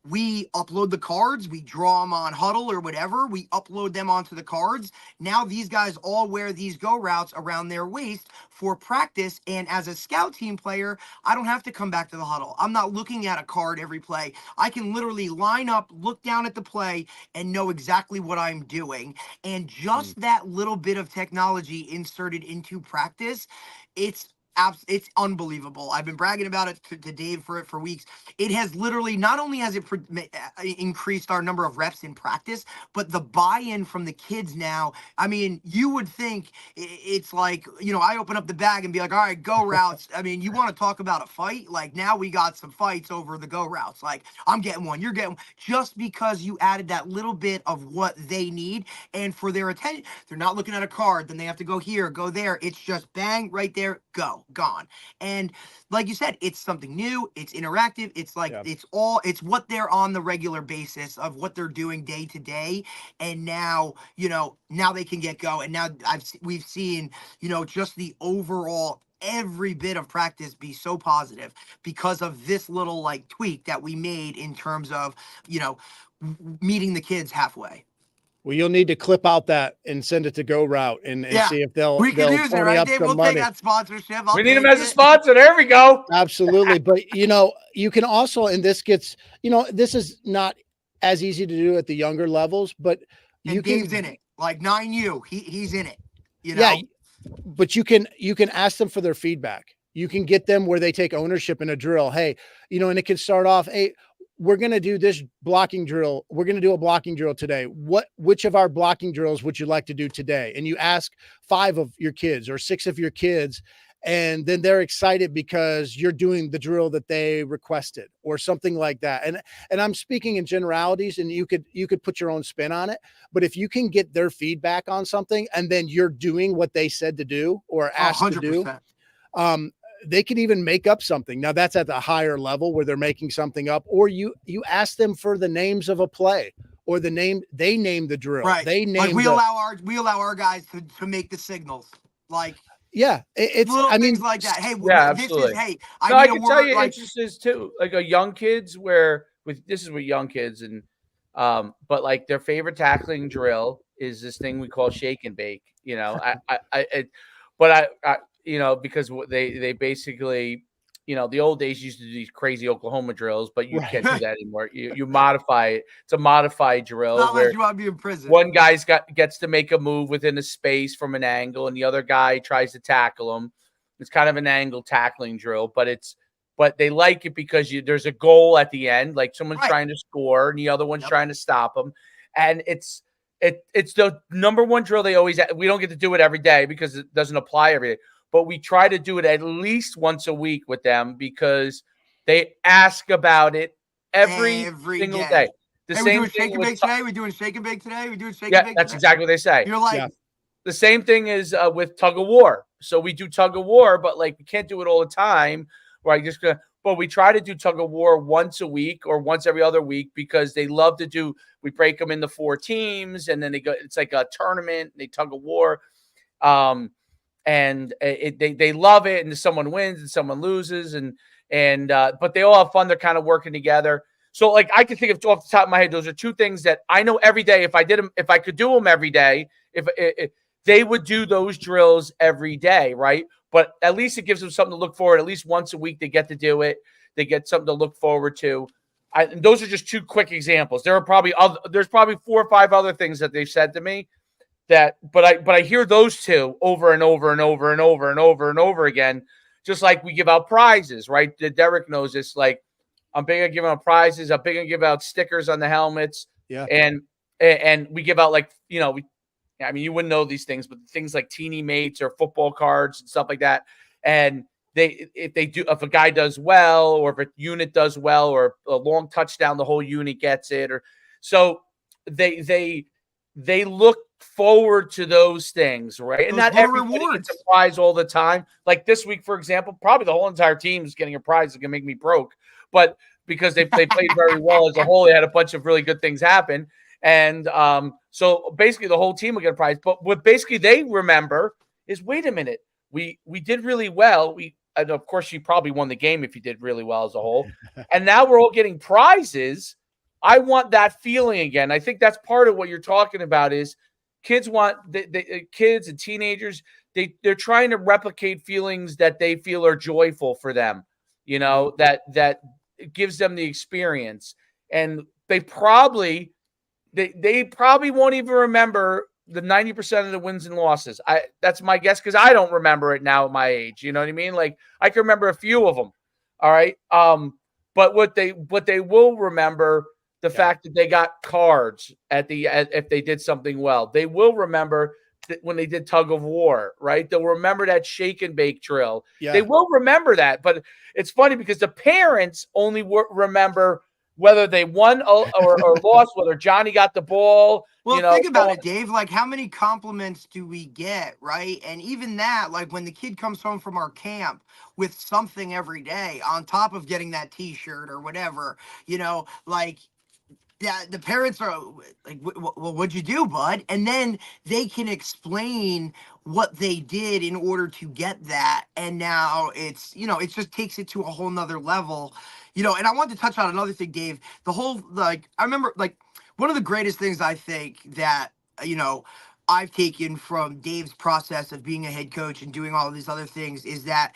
we upload the cards, we draw them on Huddle or whatever, we upload them onto the cards. Now these guys all wear these Go Routes around their waist for practice. And as a scout team player, I don't have to come back to the huddle. I'm not looking at a card every play. I can literally line up, look down at the play, and know exactly what I'm doing. And just that little bit of technology inserted into practice, it's unbelievable. I've been bragging about it to Dave for weeks. It has literally, not only has it increased our number of reps in practice, but the buy-in from the kids now. I mean, you would think it's like, I open up the bag and be like, all right, Go Routes. I mean, you want to talk about a fight? Like, now we got some fights over the Go Routes. Like, I'm getting one, you're getting one, just because you added that little bit of what they need. And for their attention, they're not looking at a card, then they have to go here, go there. It's just bang, right there, go. Gone. And like you said, it's something new, it's interactive, it's like it's what they're on the regular basis of what they're doing day to day. And now now they can get going. And now we've seen just the overall every bit of practice be so positive because of this little like tweak that we made in terms of meeting the kids halfway. Well, you'll need to clip out that and send it to Go Route and see if they'll use it, right, up Dave? some We'll money. take that sponsorship. We need them as a sponsor. There we go. Absolutely. But you can also, and this gets, this is not as easy to do at the younger levels, but Dave's in it. Like 9U, he's in it. Yeah, but you can ask them for their feedback. You can get them where they take ownership in a drill. Hey, and it can start off, hey, we're going to do this blocking drill. We're going to do a blocking drill today. Which of our blocking drills would you like to do today? And you ask 5 of your kids or 6 of your kids, and then they're excited because you're doing the drill that they requested or something like that. And I'm speaking in generalities, and you could put your own spin on it. But if you can get their feedback on something and then you're doing what they said to do or asked 100%. To do, they could even make up something. Now that's at the higher level where they're making something up, or you ask them for the names of a play or they name the drill. Right. They name like we allow our guys to make the signals. Like, it's little things like that. Hey, this is, hey, I can tell you instances too, like a young kids this is with young kids and but like their favorite tackling drill is this thing we call shake and bake. Because they basically, the old days used to do these crazy Oklahoma drills, but you can't do that anymore. You modify it. It's a modified drill. Not where you want to be in prison. One guy's gets to make a move within a space from an angle, and the other guy tries to tackle him. It's kind of an angle tackling drill, but they like it because there's a goal at the end, like someone's trying to score and the other one's trying to stop them, and it's the number one drill they always. We don't get to do it every day because it doesn't apply every day. But we try to do it at least once a week with them because they ask about it every single day. The same thing with today. We're doing shake and bake today. We're doing shake and bake. That's exactly what they say. You're like the same thing is with tug of war. So we do tug of war, but like we can't do it all the time. Right? But we try to do tug of war once a week or once every other week because they love to do. We break them into 4 teams, and then they go. It's like a tournament. They tug of war. And they love it, and someone wins and someone loses, but they all have fun. They're kind of working together. So like I can think of off the top of my head, those are 2 things that I know every day. If I could do them every day, if they would do those drills every day, right? But at least it gives them something to look forward. At least once a week, they get to do it. They get something to look forward to. And those are just 2 quick examples. There's probably 4 or 5 other things that they've said to me. but I hear those two over and over and over and over and over and over again, just like we give out prizes, right? Derek knows this. Like, I'm big on giving out prizes. I'm big on giving out stickers on the helmets. Yeah. And we give out, like, I mean, you wouldn't know these things, but things like teeny mates or football cards and stuff like that. And if a guy does well, or if a unit does well, or a long touchdown, the whole unit gets it. Or so they look forward to those things, right? And not everybody gets a prize all the time. Like this week, for example, probably the whole entire team is getting a prize. It's gonna make me broke, but because they played very well as a whole, they had a bunch of really good things happen. And so basically the whole team will get a prize. But what basically they remember is, wait a minute, we did really well. And of course, you probably won the game if you did really well as a whole. And now we're all getting prizes. I want that feeling again. I think that's part of what you're talking about is kids want the kids and teenagers. They're trying to replicate feelings that they feel are joyful for them. That gives them the experience, and they probably won't even remember the 90% of the wins and losses. That's my guess, because I don't remember it now at my age. You know what I mean? Like, I can remember a few of them. All right. But what they will remember, the fact that they got cards if they did something well. They will remember when they did tug of war, right? They'll remember that shake and bake drill. Yeah. They will remember that. But it's funny because the parents only remember whether they won or lost, whether Johnny got the ball. Well, think about it, Dave. Like, how many compliments do we get, right? And even that, like, when the kid comes home from our camp with something every day on top of getting that T-shirt or whatever, like, the parents are like, well, what'd you do, bud? And then they can explain what they did in order to get that. And now it's, it just takes it to a whole nother level, and I wanted to touch on another thing, Dave. The whole, like, I remember, like, one of the greatest things I think that, I've taken from Dave's process of being a head coach and doing all of these other things is that,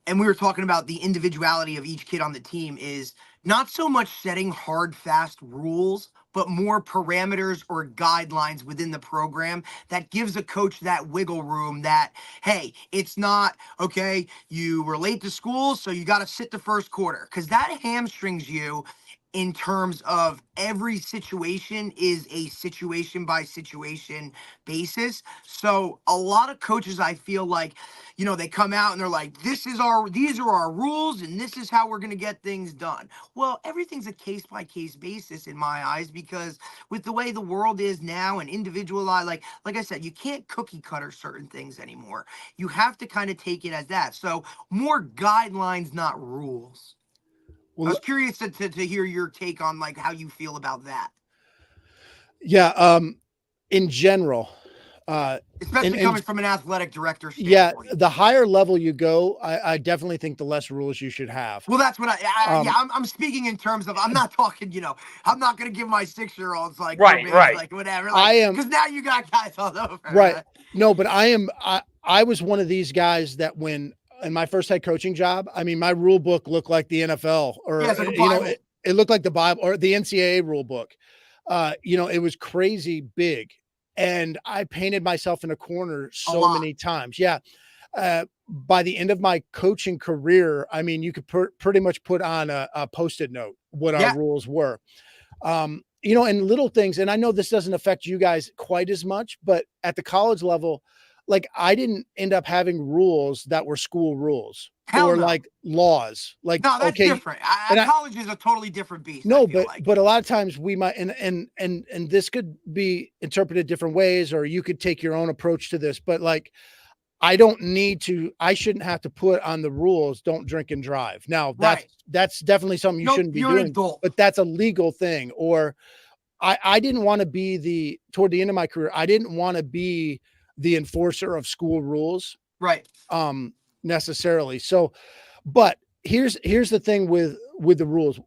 and we were talking about the individuality of each kid on the team, is not so much setting hard, fast rules, but more parameters or guidelines within the program that gives a coach that wiggle room that, hey, it's not, okay, you were late to school, so you got to sit the first quarter, because that hamstrings you in terms of every situation is a situation by situation basis. So a lot of coaches, I feel like, they come out and they're like, these are our rules and this is how we're going to get things done. Well, everything's a case by case basis in my eyes, because with the way the world is now and individualized, like I said, you can't cookie cutter certain things anymore. You have to kind of take it as that. So more guidelines, not rules. Well, I was curious to hear your take on, like, how you feel about that. Yeah. In general, especially coming from an athletic director standpoint. Yeah, the higher level you go, I definitely think the less rules you should have. Well, that's what I'm speaking in terms of, I'm not talking, I'm not going to give my 6-year-olds like, right, like whatever. Like, I am, because now you got guys all over. Right. No, but I was one of these guys that when, in my first head coaching job, I mean, my rule book looked like the NFL, or like a Bible. It looked like the Bible or the NCAA rule book. It was crazy big, and I painted myself in a corner so many times. Yeah. By the end of my coaching career, I mean, you could pretty much put on a Post-it note what our rules were. And little things. And I know this doesn't affect you guys quite as much, but at the college level, like, I didn't end up having rules that were school rules or like laws. Like, no, that's different. College is a totally different beast. No, but a lot of times we might, and this could be interpreted different ways, or you could take your own approach to this, but like, I shouldn't have to put on the rules, don't drink and drive. Now that's definitely something you shouldn't be doing, but that's a legal thing. Or I didn't want to be toward the end of my career, I didn't want to be the enforcer of school rules. Right. Necessarily. So, but here's the thing with the rules.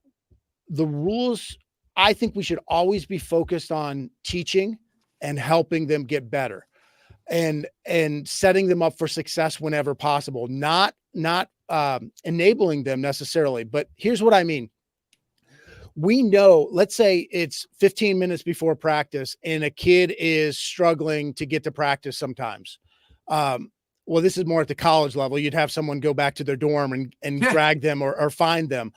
The rules, I think we should always be focused on teaching and helping them get better and setting them up for success whenever possible, not enabling them necessarily. But here's what I mean. We know, let's say it's 15 minutes before practice and a kid is struggling to get to practice sometimes. Well, this is more at the college level. You'd have someone go back to their dorm and drag them or find them.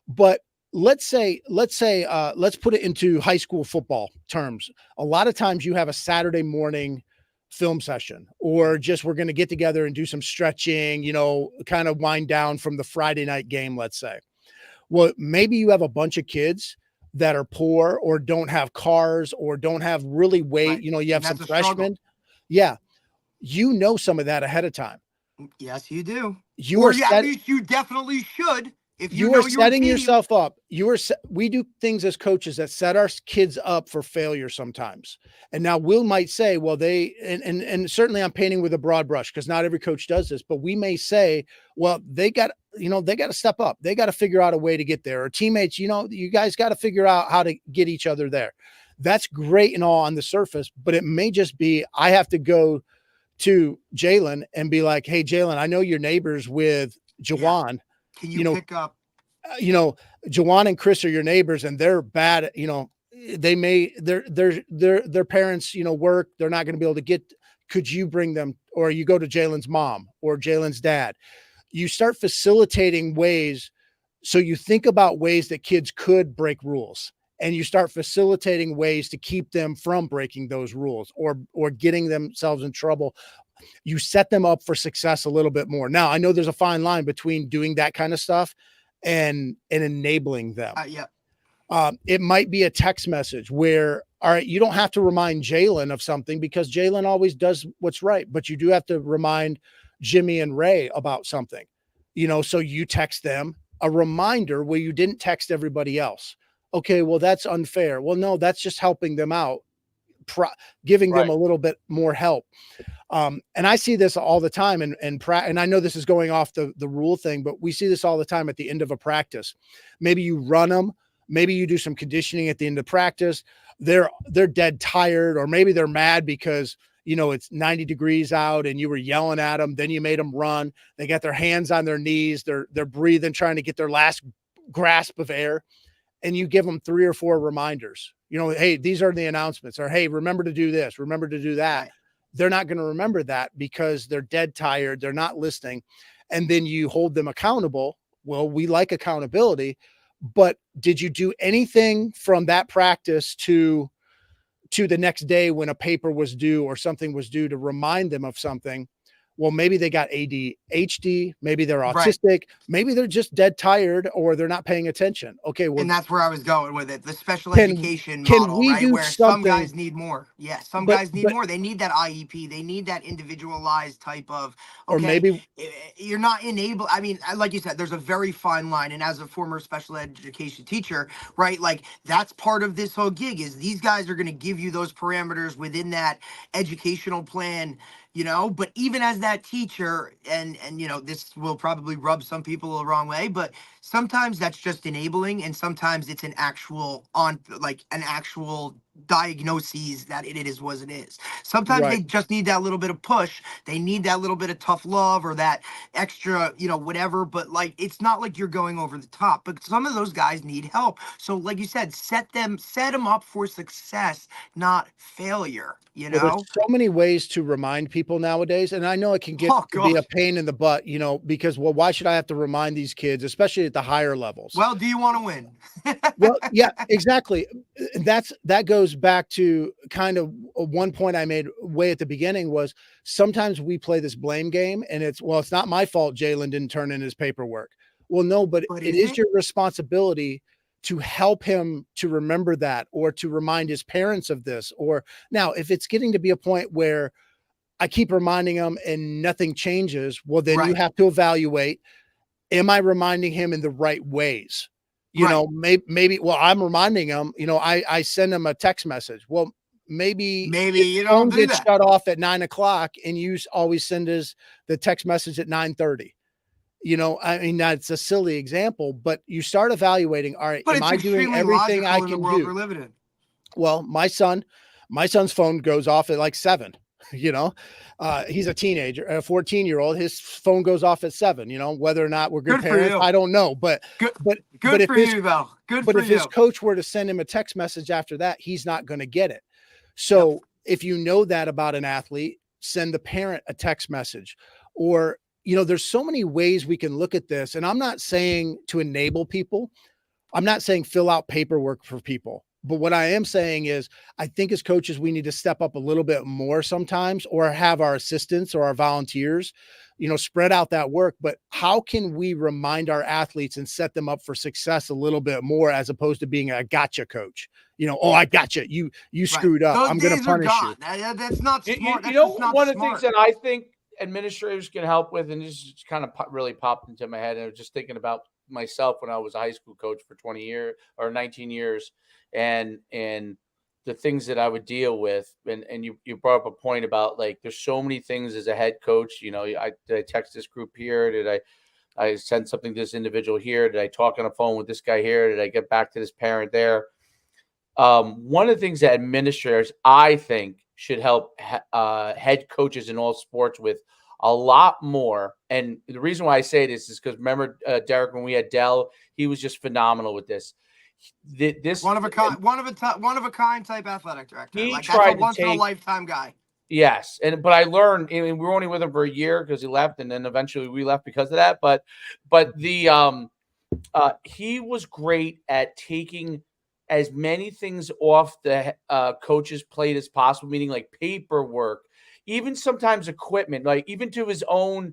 But let's put it into high school football terms. A lot of times you have a Saturday morning film session, or just we're going to get together and do some stretching, kind of wind down from the Friday night game, let's say. Well, maybe you have a bunch of kids that are poor or don't have cars or don't have really weight. Right. You have some freshmen. Struggle. Yeah. Some of that ahead of time. Yes, you do. At least you definitely should. If you are setting yourself up. We do things as coaches that set our kids up for failure sometimes. And now Will might say, well, and certainly I'm painting with a broad brush because not every coach does this, but we may say, well, they got to step up. They got to figure out a way to get there. Or teammates, you guys got to figure out how to get each other there. That's great and all on the surface, but it may just be, I have to go to Jalen and be like, hey, Jalen, I know you're neighbors with Jawan. Yeah. Can you pick up? Jawan and Chris are your neighbors and they're bad. They may, their parents, work. They're not going to be able to get, could you bring them, or you go to Jalen's mom or Jalen's dad. You start facilitating ways. So you think about ways that kids could break rules, and you start facilitating ways to keep them from breaking those rules or getting themselves in trouble. You set them up for success a little bit more. Now, I know there's a fine line between doing that kind of stuff and enabling them. It might be a text message where, all right, you don't have to remind Jalen of something because Jalen always does what's right, but you do have to remind Jimmy and Ray about something, so you text them a reminder where you didn't text everybody else. Okay, well, that's unfair. Well, no, that's just helping them out, giving them a little bit more help. And I see this all the time. And I know this is going off the rule thing, but we see this all the time at the end of a practice. Maybe you run them. Maybe you do some conditioning at the end of practice. They're dead tired, or maybe they're mad because, it's 90 degrees out and you were yelling at them. Then you made them run. They got their hands on their knees. They're breathing, trying to get their last grasp of air. And you give them 3 or 4 reminders, hey, these are the announcements, or, hey, remember to do this, remember to do that. Right. They're not going to remember that because they're dead tired. They're not listening. And then you hold them accountable. Well, we like accountability, but did you do anything from that practice to the next day when a paper was due or something was due to remind them of something? Well, maybe they got ADHD, maybe they're autistic, right. Maybe they're just dead tired or they're not paying attention. Okay. Well, and that's where I was going with it. The special education model, right? Where some guys need more. Yeah. Some guys need more. They need that IEP. They need that individualized type of, okay, or maybe you're not enabled. I mean, like you said, there's a very fine line. And as a former special education teacher, right? Like that's part of this whole gig is these guys are going to give you those parameters within that educational plan, but even as that teacher, and this will probably rub some people the wrong way, but sometimes that's just enabling, and sometimes it's an actual diagnoses that it is what it is. Sometimes they just need that little bit of push. They need that little bit of tough love or that extra, whatever. But it's not like you're going over the top. But some of those guys need help. So like you said, set them up for success, not failure. Well, there's so many ways to remind people nowadays, and I know it can get to be a pain in the butt, because why should I have to remind these kids, especially at the higher levels? Well, do you want to win? Well, yeah, exactly. That goes back to kind of one point I made way at the beginning was sometimes we play this blame game and it's not my fault Jalen didn't turn in his paperwork. Well, no, but it is your responsibility to help him to remember that or to remind his parents of this. Or now if it's getting to be a point where I keep reminding him and nothing changes, well, then you have to evaluate, am I reminding him in the right ways? Maybe, I'm reminding him, I send him a text message. Well, maybe you don't do that. Shut off at 9:00 and you always send the text message at 9:30. I mean, that's a silly example, but you start evaluating, all right, am I doing everything I can do? We're living in. Well, my son's phone goes off at 7. He's a teenager, a 14-year-old. His phone goes off at 7. Whether or not we're good parents, I don't know. But good for you though. Good but for if you. his coach were to send him a text message after that, he's not going to get it. So if you know that about an athlete, send the parent a text message. Or there's so many ways we can look at this. And I'm not saying to enable people. I'm not saying fill out paperwork for people. But what I am saying is I think as coaches, we need to step up a little bit more sometimes, or have our assistants or our volunteers, spread out that work. But how can we remind our athletes and set them up for success a little bit more, as opposed to being a gotcha coach? Oh, I gotcha. You screwed up. I'm going to punish you. That's not smart. One of the things that I think administrators can help with, and this just kind of really popped into my head, and I was just thinking about myself when I was a high school coach for 20 years or 19 years, and the things that I would deal with. And you brought up a point about, like, there's so many things as a head coach. Did I text this group here? Did I send something to this individual here? Did I talk on the phone with this guy here? Did I get back to this parent there? One of the things that administrators, I think, should help head coaches in all sports with a lot more. And the reason why I say this is because remember, Derek, when we had Dell, he was just phenomenal with this. This one of a kind type athletic director. He like tried that's a once in a lifetime guy. Yes, but I learned. I mean, we were only with him for a year because he left, and then eventually we left because of that. But the he was great at taking as many things off the coach's plate as possible, meaning like paperwork, even sometimes equipment, like even to his own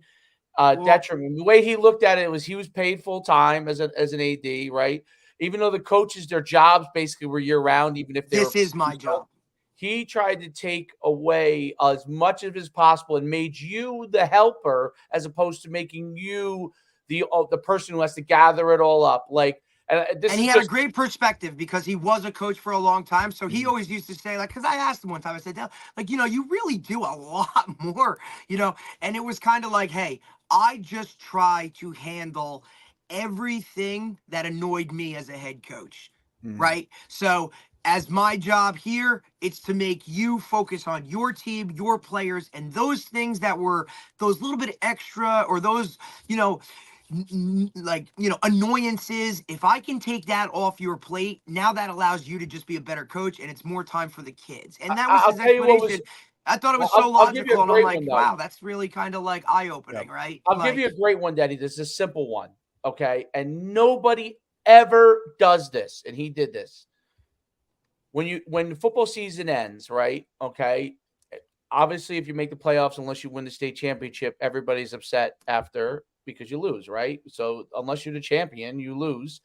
detriment. The way he looked at it was he was paid full time as an AD, right? Even though the coaches, their jobs basically were year round, even if this is my job. He tried to take away as much of as possible and made you the helper, as opposed to making you the person who has to gather it all up. Like, and he had a great perspective because he was a coach for a long time. So he always used to say, like, because I asked him one time, I said, like, you really do a lot more, and it was kind of like, hey, I just try to handle everything that annoyed me as a head coach, right? So as my job here, it's to make you focus on your team, your players, and those things that were those little bit extra, or those, annoyances. If I can take that off your plate, now that allows you to just be a better coach, and it's more time for the kids. And that was his explanation. I thought it was so logical, and I'm like, wow, that's really kind of like eye-opening, right? I'll give you a great one, Daddy. This is a simple one, okay? And nobody ever does this, and he did this. When the football season ends, right? Okay. Obviously, if you make the playoffs, unless you win the state championship, everybody's upset after because you lose, right? So unless you're the champion, you lose.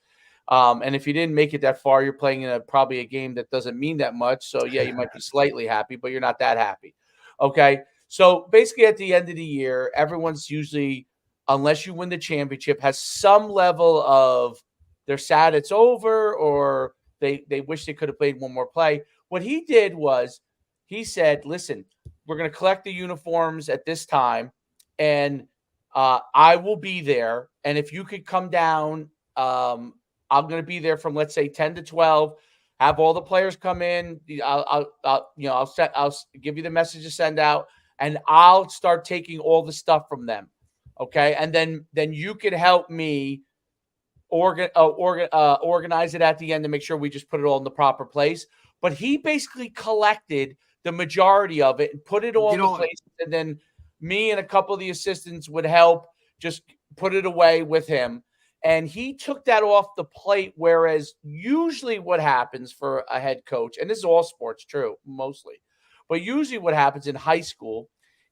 And if you didn't make it that far, you're playing in probably a game that doesn't mean that much. So yeah, you might be slightly happy, but you're not that happy. Okay. So basically at the end of the year, everyone's usually, unless you win the championship, has some level of they're sad it's over, or they wish they could have played one more play. What he did was he said, listen, we're going to collect the uniforms at this time, and I will be there. And if you could come down, I'm going to be there from, let's say, 10 to 12, have all the players come in. I'll give you the message to send out, and I'll start taking all the stuff from them. Okay. And then you can help me organize it at the end to make sure we just put it all in the proper place. But he basically collected the majority of it and put it all in the place. And then me and a couple of the assistants would help just put it away with him. And he took that off the plate. Whereas usually what happens for a head coach, and this is all sports true, mostly, but usually what happens in high school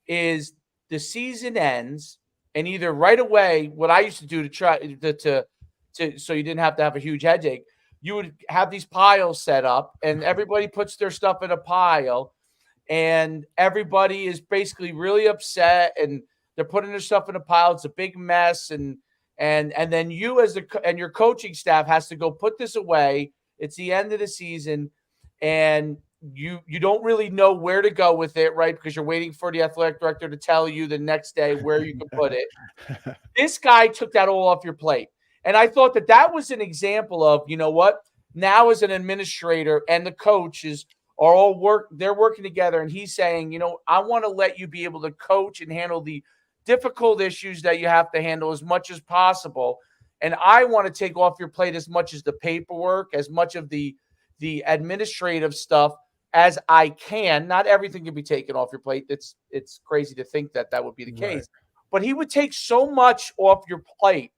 is the season ends, and either right away, what I used to do to try to so you didn't have to have a huge headache, you would have these piles set up, and everybody puts their stuff in a pile, and everybody is basically really upset, and they're putting their stuff in a pile. It's a big mess, and then you and your coaching staff has to go put this away. It's the end of the season, and you don't really know where to go with it, right? Because you're waiting for the athletic director to tell you the next day where you can put it. This guy took that all off your plate. And I thought that was an example of, you know what, now as an administrator and the coach is are all they're working together. And he's saying, I want to let you be able to coach and handle the difficult issues that you have to handle as much as possible. And I want to take off your plate as much as the paperwork, as much of the administrative stuff as I can. Not everything can be taken off your plate. It's crazy to think that would be the case. But he would take so much off your plate,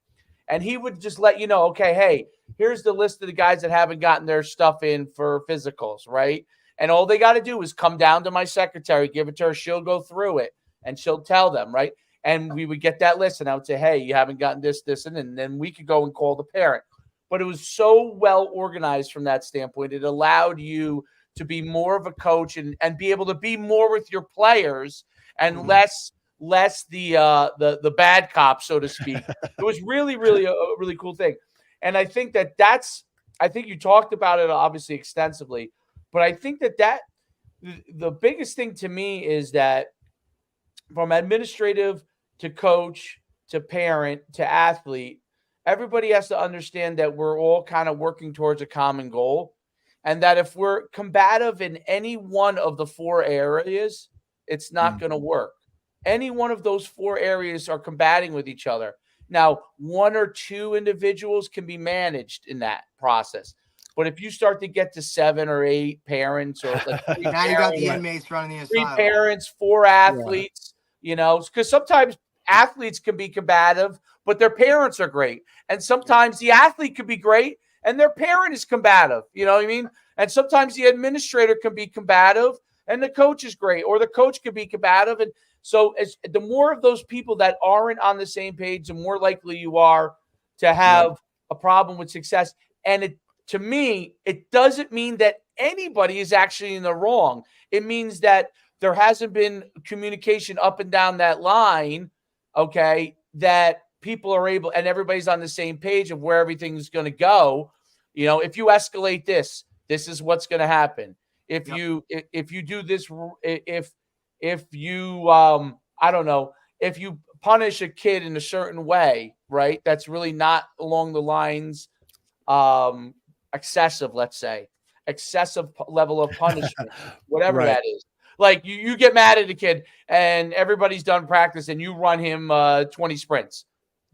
and he would just let you know, okay, hey, here's the list of the guys that haven't gotten their stuff in for physicals, right? And all they got to do is come down to my secretary, give it to her. She'll go through it, and she'll tell them, right? And we would get that list, and I would say, hey, you haven't gotten this, and then we could go and call the parent. But it was so well organized from that standpoint. It allowed you to be more of a coach and be able to be more with your players and less the bad cop, so to speak. It was really, really a really cool thing. And I think I think you talked about it obviously extensively, but I think that the biggest thing to me is that from administrative to coach to parent to athlete, everybody has to understand that we're all kind of working towards a common goal. And that if we're combative in any one of the 4 areas, it's not going to work. Any one of those 4 areas are combating with each other. Now, 1 or 2 individuals can be managed in that process. But if you start to get to 7 or 8 parents, or like now you got the inmates running the 3 asylum. parents, 4 athletes, because sometimes athletes can be combative, but their parents are great. And sometimes the athlete could be great and their parent is combative. You know what I mean? And sometimes the administrator can be combative and the coach is great, or the coach could be combative. And so the more of those people that aren't on the same page, the more likely you are to have a problem with success. And to me, it doesn't mean that anybody is actually in the wrong. It means that there hasn't been communication up and down that line, okay, that people are able, and everybody's on the same page of where everything's going to go. If you escalate this is what's going to happen. If you do this, if you I don't know, if you punish a kid in a certain way, right, that's really not along the lines excessive, let's say, excessive level of punishment, whatever that is. Like you get mad at a kid and everybody's done practice and you run him 20 sprints.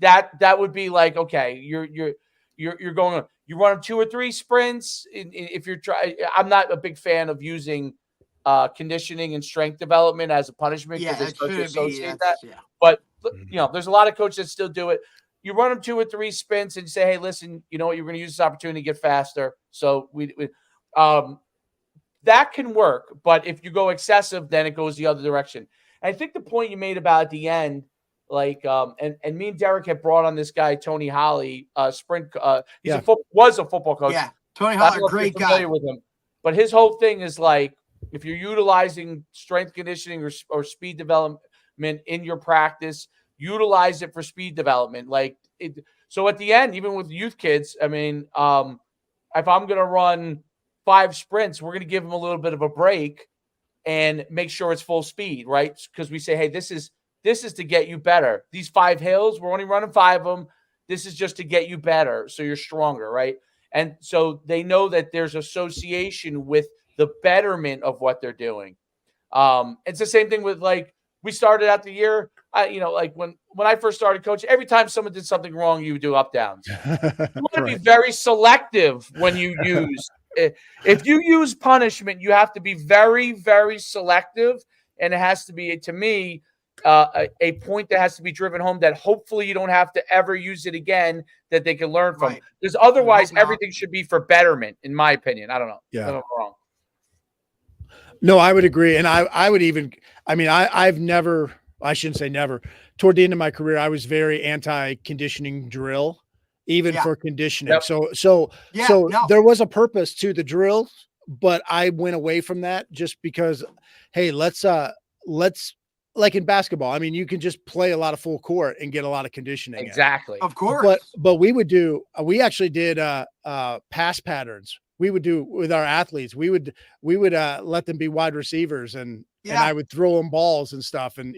That would be like, okay, you're going on. You run him 2 or 3 sprints. If you're trying, I'm not a big fan of using conditioning and strength development as a punishment because they start to associate that. Yeah. But there's a lot of coaches that still do it. You run them 2 or 3 sprints and you say, hey, listen, you know what? You're going to use this opportunity to get faster. So that can work. But if you go excessive, then it goes the other direction. And I think the point you made about at the end, like, and me and Derek had brought on this guy, Tony Holly, sprint. Was a football coach. Yeah, Tony Holly, great guy. With him. But his whole thing is like, if you're utilizing strength conditioning or speed development in your practice, utilize it for speed development. So at the end, even with youth kids, I mean, if I'm going to run 5 sprints, we're going to give them a little bit of a break and make sure it's full speed, right? Because we say, hey, this is to get you better. These 5 hills, we're only running 5 of them. This is just to get you better, so you're stronger, right? And so they know that there's association with the betterment of what they're doing. It's the same thing with, like, we started out the year, like when I first started coaching, every time someone did something wrong, you would do up downs. You want to be very selective when you use. If you use punishment, you have to be very, very selective, and it has to be, to me, a point that has to be driven home that hopefully you don't have to ever use it again, that they can learn from. Because otherwise, everything should be for betterment, in my opinion. I don't know. Yeah. If I'm wrong. No, I would agree. And I would even, I've never, I shouldn't say never, toward the end of my career, I was very anti-conditioning drill, even for conditioning. Yep. So there was a purpose to the drills, but I went away from that just because, hey, let's like in basketball, I mean, you can just play a lot of full court and get a lot of conditioning. Exactly. Of course. But we actually did pass patterns. We would do with our athletes. We would let them be wide receivers and and I would throw them balls and stuff. And,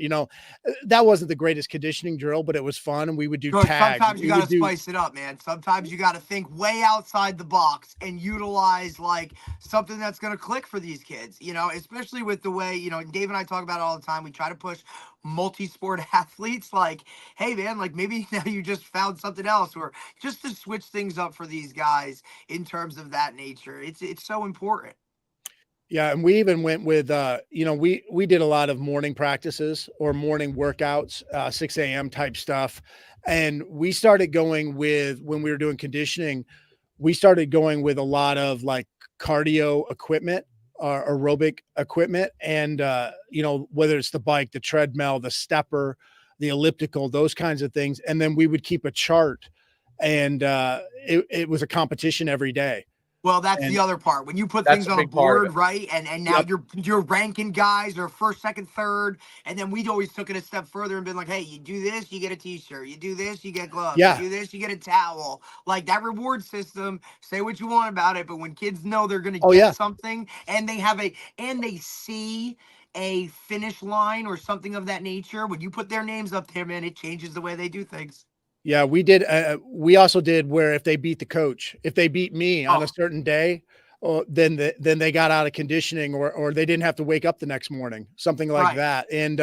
that wasn't the greatest conditioning drill, but it was fun. And we would do tags. Sometimes you got to spice it up, man. Sometimes you got to think way outside the box and utilize like something that's going to click for these kids, especially with the way, Dave and I talk about it all the time. We try to push multi-sport athletes like, hey man, like maybe now you just found something else, or just to switch things up for these guys in terms of that nature. It's so important. Yeah, and we even went with we did a lot of morning practices or morning workouts, 6 a.m. type stuff. And we started going with, when we were doing conditioning, we started going with a lot of like cardio equipment or aerobic equipment. And whether it's the bike, the treadmill, the stepper, the elliptical, those kinds of things. And then we would keep a chart, and it was a competition every day. Well, that's the other part. When you put things on a board, right? And now you're ranking guys or first, second, third. And then we'd always took it a step further and been like, hey, you do this, you get a t-shirt. You do this, you get gloves. Yeah. You do this, you get a towel. Like that reward system, say what you want about it, but when kids know they're gonna get something and they see a finish line or something of that nature, when you put their names up there, man, it changes the way they do things. Yeah, we did. We also did where if they beat the coach, if they beat me on a certain day, then they got out of conditioning, or they didn't have to wake up the next morning, something like that. And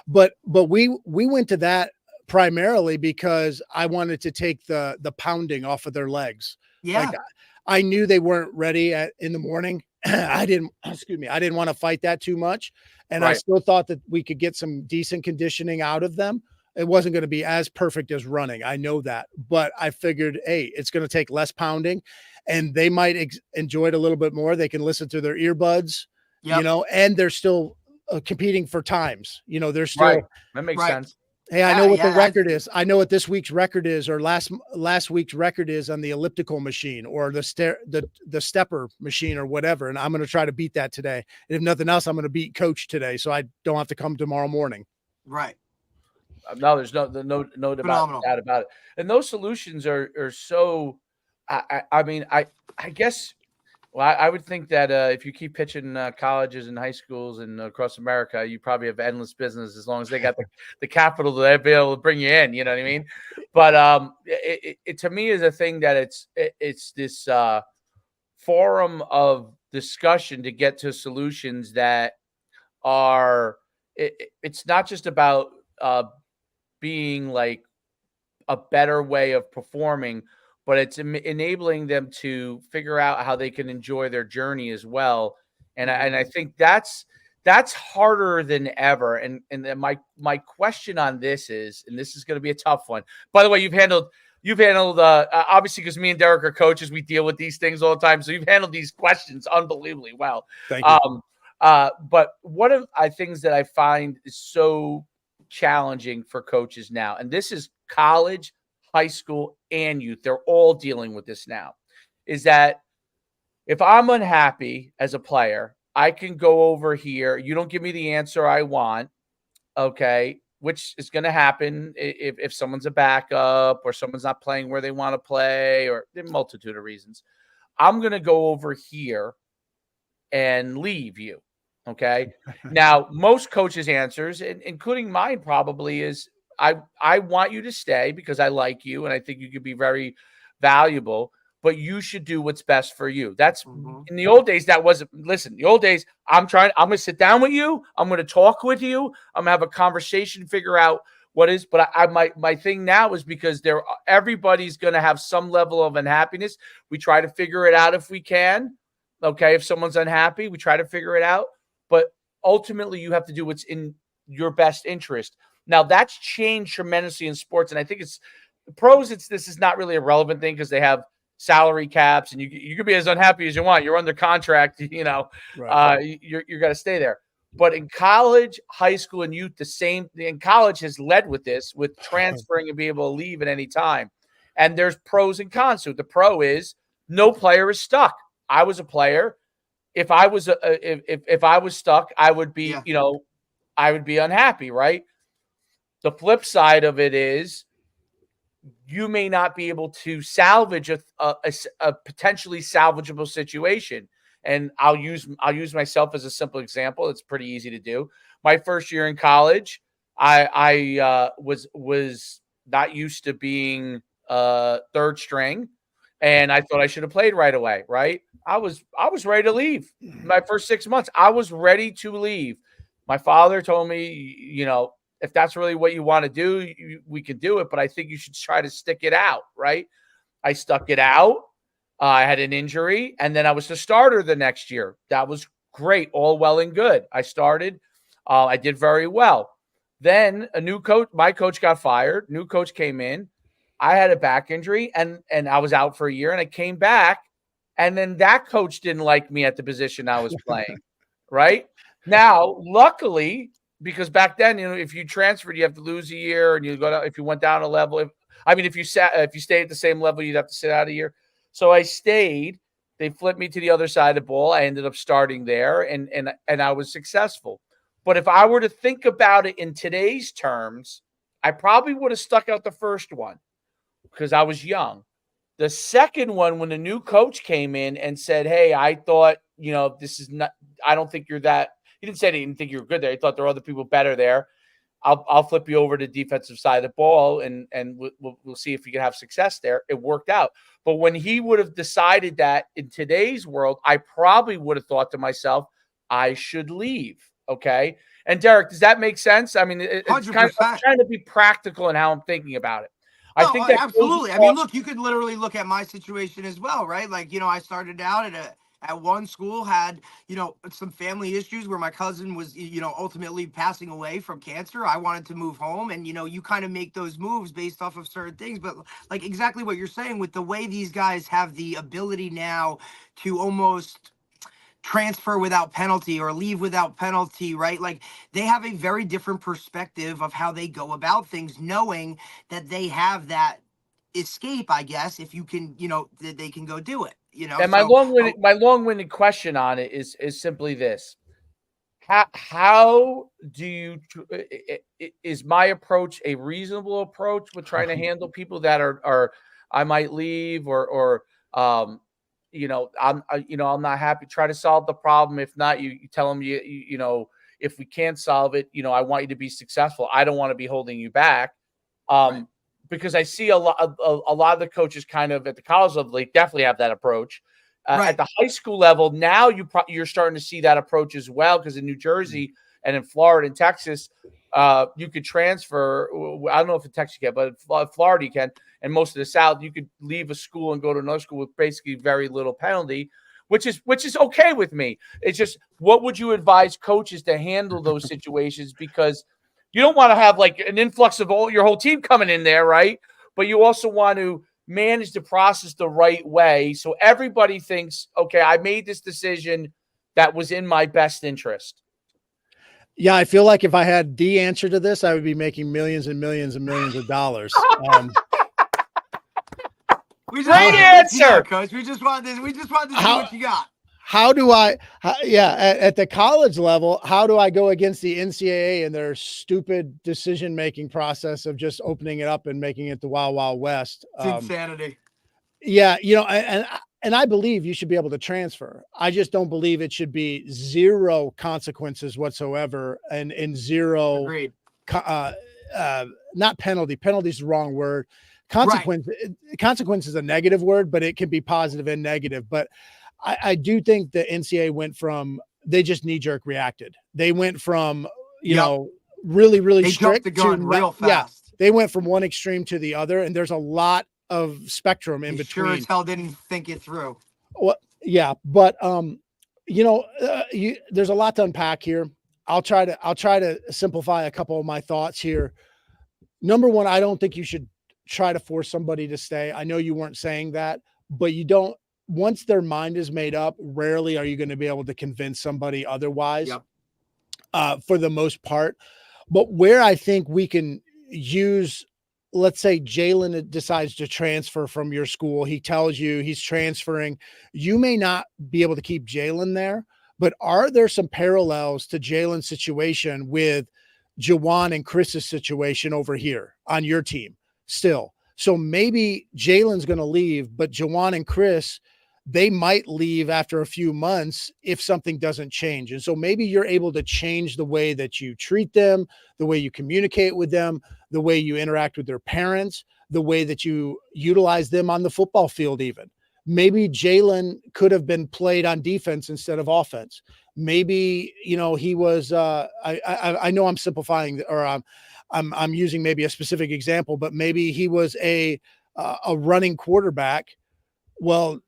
but we went to that primarily because I wanted to take the pounding off of their legs. Yeah, like, I knew they weren't ready in the morning. I didn't want to fight that too much, and I still thought that we could get some decent conditioning out of them. It wasn't going to be as perfect as running. I know that, but I figured, hey, it's going to take less pounding, and they might enjoy it a little bit more. They can listen to their earbuds, and they're still competing for times. They're still that makes sense. Hey, I know what the record is. I know what this week's record is, or last week's record is on the elliptical machine or the stepper machine or whatever. And I'm going to try to beat that today. And if nothing else, I'm going to beat coach today, so I don't have to come tomorrow morning. Right. No, there's no doubt about it. And those solutions are so. I mean, I guess. Well, I would think that if you keep pitching colleges and high schools and across America, you probably have endless business as long as they got the capital to be able to bring you in. You know what I mean? But it to me is a thing that it's this forum of discussion to get to solutions that are. It's not just about being like a better way of performing, but it's enabling them to figure out how they can enjoy their journey as well. And I think that's harder than ever. And then my question on this is, and this is going to be a tough one. By the way, you've handled obviously, because me and Derek are coaches, we deal with these things all the time. So you've handled these questions unbelievably well. Thank you. But one of the things that I find is so challenging for coaches now, and this is college, high school, and youth, they're all dealing with this now, is that if I'm unhappy as a player, I can go over here. You don't give me the answer I want, okay, which is going to happen if someone's a backup or someone's not playing where they want to play, or a multitude of reasons. I'm going to go over here and leave you. Okay. Now, most coaches' answers, including mine probably, is I want you to stay because I like you and I think you could be very valuable, but you should do what's best for you. That's in the old days. That wasn't, listen, the old days, I'm going to sit down with you. I'm going to talk with you. I'm going to have a conversation, figure out what is, but my thing now is because everybody's going to have some level of unhappiness. We try to figure it out if we can. Okay. If someone's unhappy, we try to figure it out. But ultimately, you have to do what's in your best interest. Now, that's changed tremendously in sports, and I think it's the pros. This is not really a relevant thing because they have salary caps, and you can be as unhappy as you want. You're under contract, you're going to stay there. But in college, high school, and youth, the same. In college has led with this, with transferring and being able to leave at any time. And there's pros and cons to it. The pro is no player is stuck. I was a player. If I was if I was stuck, I would be, I would be unhappy, right? The flip side of it is you may not be able to salvage a potentially salvageable situation. And I'll use myself as a simple example. It's pretty easy to do. My first year in college, I was not used to being third string, and I thought I should have played right away. Right? I was ready to leave. My first 6 months, I was ready to leave. My father told me, if that's really what you want to do, we can do it, but I think you should try to stick it out. Right? I stuck it out. I had an injury, and then I was the starter the next year. That was great, all well and good. I started. I did very well. Then my coach got fired. New coach came in. I had a back injury, and I was out for a year, and I came back, and then that coach didn't like me at the position I was playing. Right? Now, luckily, because back then, if you transferred, you have to lose a year, and if you went down a level. If you stayed at the same level, you'd have to sit out a year. So I stayed. They flipped me to the other side of the ball. I ended up starting there, and I was successful. But if I were to think about it in today's terms, I probably would have stuck out the first one because I was young. The second one, when the new coach came in and said, "Hey, I thought, this is not. I don't think you're that." He didn't say he didn't think you were good there. He thought there were other people better there. I'll flip you over to the defensive side of the ball, and we'll see if you can have success there. It worked out. But when he would have decided that in today's world, I probably would have thought to myself, I should leave. Okay. And Derek, does that make sense? I mean, it's kind of, I'm trying to be practical in how I'm thinking about it. I think that absolutely. I mean, look, you could literally look at my situation as well, right? Like, I started out at one school, had, some family issues where my cousin was, ultimately passing away from cancer. I wanted to move home, and, you kind of make those moves based off of certain things. But like exactly what you're saying, with the way these guys have the ability now to almost transfer without penalty or leave without penalty, right? Like, they have a very different perspective of how they go about things, knowing that they have that escape, I guess, if you can, that they can go do it. And my long-winded question on it is simply this: how do you? Is my approach a reasonable approach with trying to handle people that are I might leave or I'm not happy. Try to solve the problem. If not, you tell them if we can't solve it, I want you to be successful. I don't want to be holding you back. Right. Because I see a lot of the coaches kind of at the college level, they definitely have that approach. Right. At the high school level, now you're starting to see that approach as well, because in New Jersey and in Florida and Texas, you could transfer. I don't know if in Texas you can, but in Florida you can, and most of the South, you could leave a school and go to another school with basically very little penalty, which is okay with me. It's just, what would you advise coaches to handle those situations? Because you don't want to have like an influx of your whole team coming in there, right? But you also want to manage the process the right way, so everybody thinks, okay, I made this decision that was in my best interest. Yeah, I feel like if I had the answer to this, I would be making millions and millions and millions of dollars. Great answer, Coach. We just wanted to see what you got. How do I, at the college level, how do I go against the NCAA and their stupid decision-making process of just opening it up and making it the Wild Wild West? It's insanity. Yeah, and I believe you should be able to transfer. I just don't believe it should be zero consequences whatsoever and zero. Agreed. Not penalty. Penalty is the wrong word. Consequence. Right. Consequence is a negative word, but it can be positive and negative. But I do think the NCAA went from, they just knee-jerk reacted. They went from, really, really strict jumped the gun real fast. Yeah, they went from one extreme to the other, and there's a lot of spectrum in between. Sure as hell didn't think it through. Well, yeah, but there's a lot to unpack here. I'll try to simplify a couple of my thoughts here. Number one, I don't think you should try to force somebody to stay. I know you weren't saying that, but you don't. Once their mind is made up, rarely are you going to be able to convince somebody otherwise. Yep. For the most part. But where I think we can use, let's say Jalen decides to transfer from your school. He tells you he's transferring. You may not be able to keep Jalen there, but are there some parallels to Jalen's situation with Jawan and Chris's situation over here on your team still? So maybe Jalen's going to leave, but Jawan and Chris, they might leave after a few months if something doesn't change. And so maybe you're able to change the way that you treat them, the way you communicate with them, the way you interact with their parents, the way that you utilize them on the football field even. Maybe Jalen could have been played on defense instead of offense. Maybe, he was I know I'm simplifying, or I'm using maybe a specific example, but maybe he was a running quarterback. Well,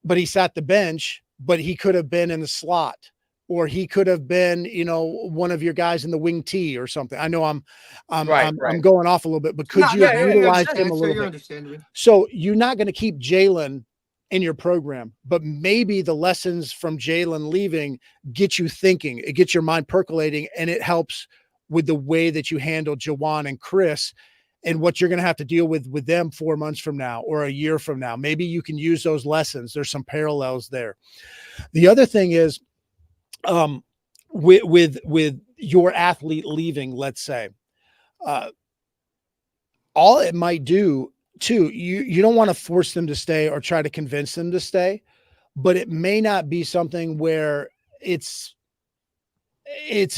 but he sat the bench, but he could have been in the slot, or he could have been, one of your guys in the wing T or something. I know I'm going off a little bit, but could No, you no, have it makes utilized him a sense. So little you're bit? understanding. So you're not going to keep Jalen in your program, but maybe the lessons from Jalen leaving get you thinking, it gets your mind percolating, and it helps with the way that you handle Jawan and Chris and what you're going to have to deal with them 4 months from now or a year from now. Maybe you can use those lessons. There's some parallels there. The other thing is, with your athlete leaving, let's say, all it might do too, you don't want to force them to stay or try to convince them to stay, but it may not be something where it's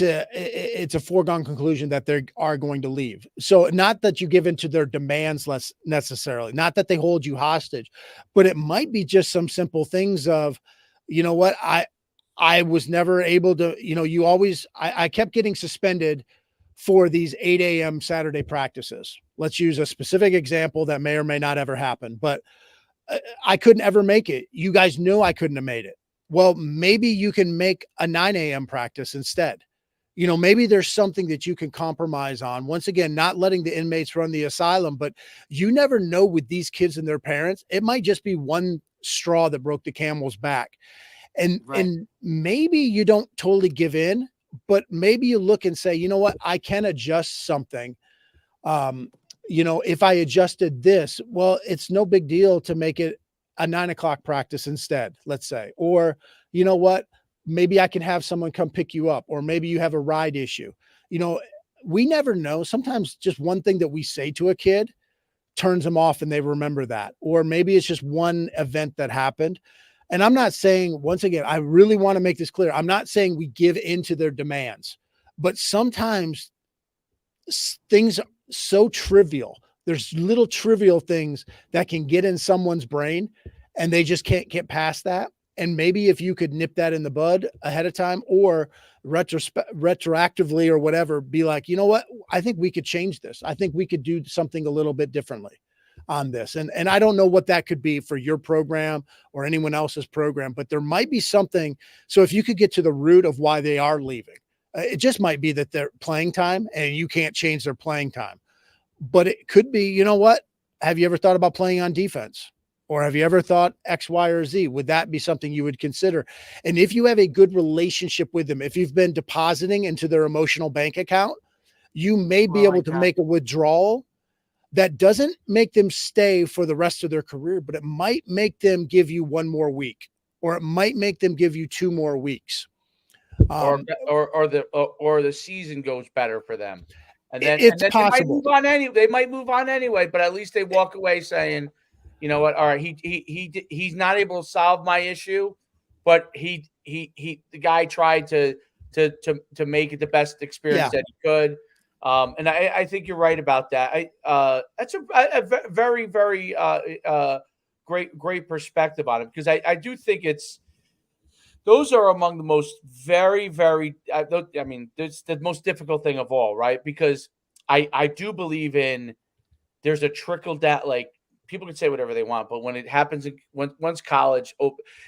a foregone conclusion that they are going to leave. So not that you give into their demands less necessarily, not that they hold you hostage, but it might be just some simple things of, you know what, I was never able to, I kept getting suspended for these 8 a.m. Saturday practices. Let's use a specific example that may or may not ever happen, but I couldn't ever make it. You guys knew I couldn't have made it. Well, maybe you can make a 9 a.m. practice instead. Maybe there's something that you can compromise on. Once again, not letting the inmates run the asylum, but you never know with these kids and their parents. It might just be one straw that broke the camel's back. And maybe you don't totally give in, but maybe you look and say, you know what, I can adjust something. If I adjusted this, well, it's no big deal to make it a 9 o'clock practice instead, let's say. Or, you know what, maybe I can have someone come pick you up, or maybe you have a ride issue. We never know. Sometimes just one thing that we say to a kid turns them off and they remember that. Or maybe it's just one event that happened. And I'm not saying, once again, I really want to make this clear. I'm not saying we give into their demands, but sometimes things are so trivial. There's little trivial things that can get in someone's brain and they just can't get past that. And maybe if you could nip that in the bud ahead of time, or retroactively or whatever, be like, you know what, I think we could change this. I think we could do something a little bit differently on this. And I don't know what that could be for your program or anyone else's program, but there might be something. So if you could get to the root of why they are leaving, it just might be that they're playing time and you can't change their playing time. But it could be, you know what? Have you ever thought about playing on defense? Or have you ever thought X, Y, or Z? Would that be something you would consider? And if you have a good relationship with them, if you've been depositing into their emotional bank account, you may be able to make a withdrawal that doesn't make them stay for the rest of their career, but it might make them give you one more week, or it might make them give you 2 more weeks. Or the season goes better for them. And then, it's they might possible. move on they might move on anyway, but at least they walk away saying, you know what, all right, he's not able to solve my issue, but the guy tried to make it the best experience that he could. And I think you're right about that. That's a very, very great perspective on it, because I do think those are among the most very, very, it's the most difficult thing of all, right? Because I do believe there's a trickle down, like, people can say whatever they want, but when it happens, once college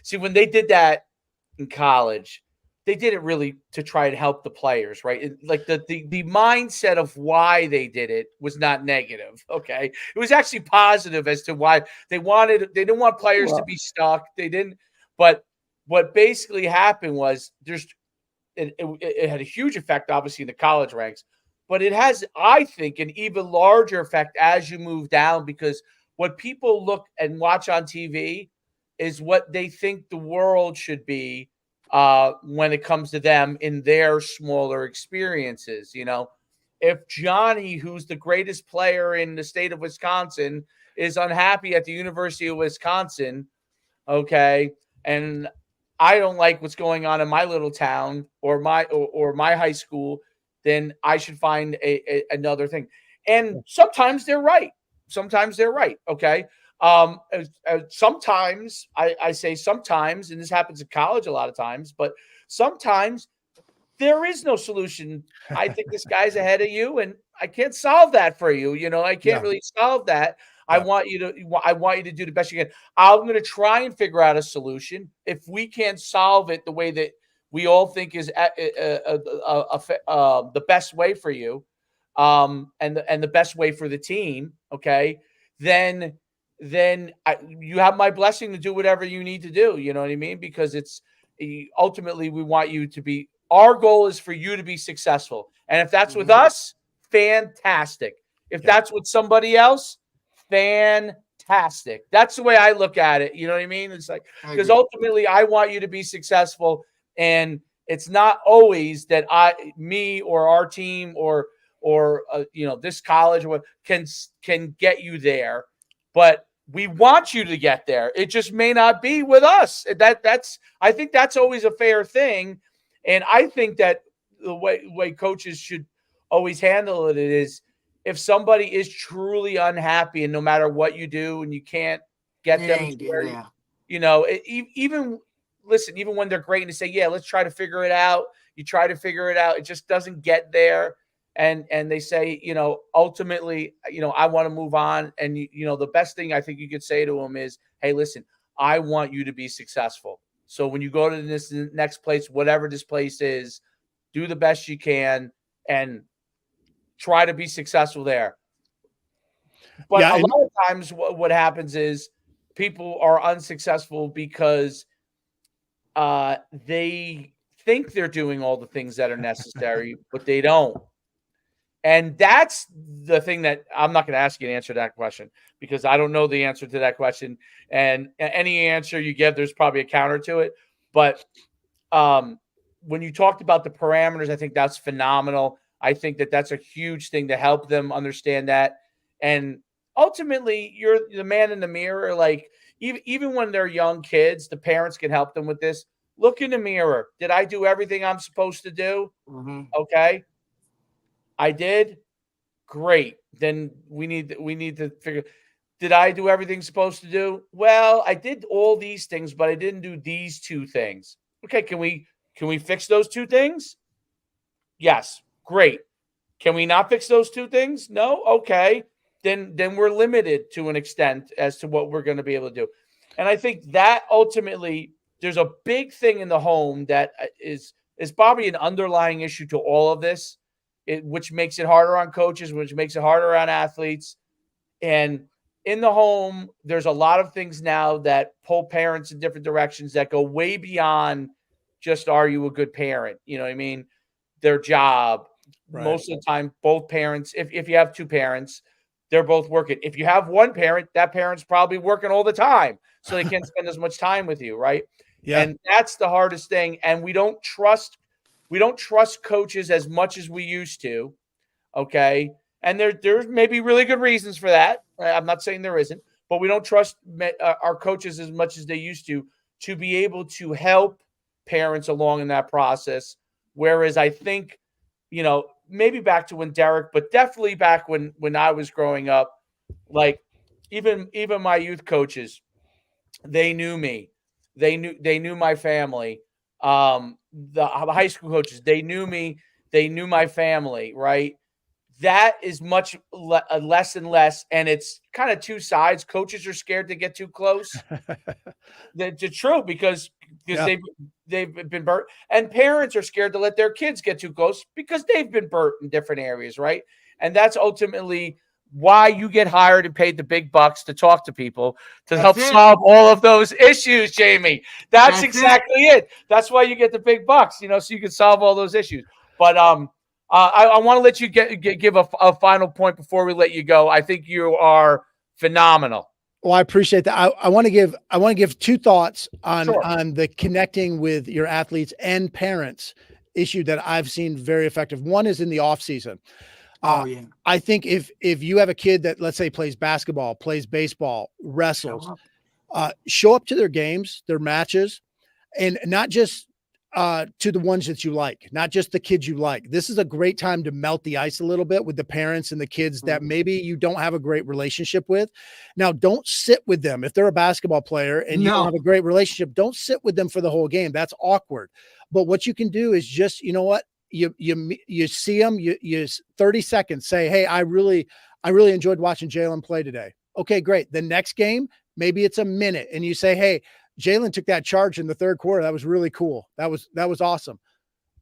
see, when they did that in college, they did it really to try and help the players, right? Like the mindset of why they did it was not negative. Okay. It was actually positive as to why they didn't want players to be stuck. They didn't, but what basically happened was it had a huge effect, obviously, in the college ranks, but it has, I think, an even larger effect as you move down, because what people look and watch on TV is what they think the world should be when it comes to them in their smaller experiences. If Johnny, who's the greatest player in the state of Wisconsin, is unhappy at the University of Wisconsin, okay, and I don't like what's going on in my little town or my high school, then I should find another thing. And sometimes they're right. Sometimes they're right. Okay. Sometimes I say sometimes, and this happens in college a lot of times, but sometimes there is no solution. I think this guy's ahead of you, and I can't solve that for you. I can't Yeah. really solve that. I Yeah. want you to do the best you can. I'm going to try and figure out a solution. If we can't solve it the way that we all think is the best way for you, and the best way for the team, okay, then you have my blessing to do whatever you need to do. You know what I mean? Because ultimately we want you to be. Our goal is for you to be successful, and if that's with us, fantastic. If that's with somebody else, fantastic. That's the way I look at it. You know what I mean? It's like, because ultimately I want you to be successful, and it's not always that me or our team or this college or what can get you there, but we want you to get there. It just may not be with us. I think that's always a fair thing, and I think that the way coaches should always handle it is, if somebody is truly unhappy and no matter what you do and you can't get them to where, even listen, even when they're great and they say, yeah, let's try to figure it out. You try to figure it out. It just doesn't get there. And they say, ultimately, I want to move on. And, the best thing I think you could say to them is, hey, listen, I want you to be successful. So when you go to this next place, whatever this place is, do the best you can and try to be successful there. But a lot of times what happens is people are unsuccessful because they think they're doing all the things that are necessary, but they don't. And that's the thing that I'm not going to ask you to answer that question, because I don't know the answer to that question. And any answer you give, there's probably a counter to it. But when you talked about the parameters, I think that's phenomenal. I think that that's a huge thing to help them understand that. And ultimately, you're the man in the mirror. Like, even when they're young kids, the parents can help them with this. Look in the mirror. Did I do everything I'm supposed to do? Okay. I did. Great. Then we need to figure, did I do everything I'm supposed to do? Well, I did all these things, but I didn't do these two things. Okay. Can we fix those two things? Yes. Great. Can we not fix those two things? No. Okay. Then we're limited to an extent as to what we're going to be able to do. And I think that ultimately there's a big thing in the home that is probably an underlying issue to all of this, which makes it harder on coaches, which makes it harder on athletes. And in the home, there's a lot of things now that pull parents in different directions that go way beyond just, are you a good parent? You know what I mean? Their job. Right. Most of the time, both parents, if you have two parents, they're both working. If you have one parent, that parent's probably working all the time, so they can't spend as much time with you, right? Yeah. And that's the hardest thing. And we don't trust coaches as much as we used to. Okay. And there's maybe really good reasons for that. I'm not saying there isn't, but we don't trust our coaches as much as they used to be able to help parents along in that process. Whereas I think, maybe back to when Derek, but definitely back when I was growing up, like even my youth coaches, they knew me. They knew my family. The high school coaches, they knew me. They knew my family, right? That is much less and less. And it's kind of two sides. Coaches are scared to get too close. That's true, because they've been burnt. And parents are scared to let their kids get too close because they've been burnt in different areas, right? And that's ultimately why you get hired and paid the big bucks to talk to people to help solve all of those issues, Jamie. That's exactly it. That's why you get the big bucks, so you can solve all those issues. But I want to let you give a final point before we let you go. I think you are phenomenal. Well, I appreciate that. I want to give two thoughts on the connecting with your athletes and parents issue that I've seen very effective. One is in the off season. I think if you have a kid that, let's say, plays basketball, plays baseball, wrestles, Show up to their games, their matches, and not just to the ones that you like, not just the kids you like. This is a great time to melt the ice a little bit with the parents and the kids that maybe you don't have a great relationship with. Now, don't sit with them. If they're a basketball player and you don't have a great relationship, don't sit with them for the whole game. That's awkward. But what you can do is just, you know what? You see them, you 30 seconds, say, hey, I really enjoyed watching Jalen play today. Okay, great. The next game, maybe it's a minute, and you say, hey, Jalen took that charge in the third quarter. That was really cool. That was awesome.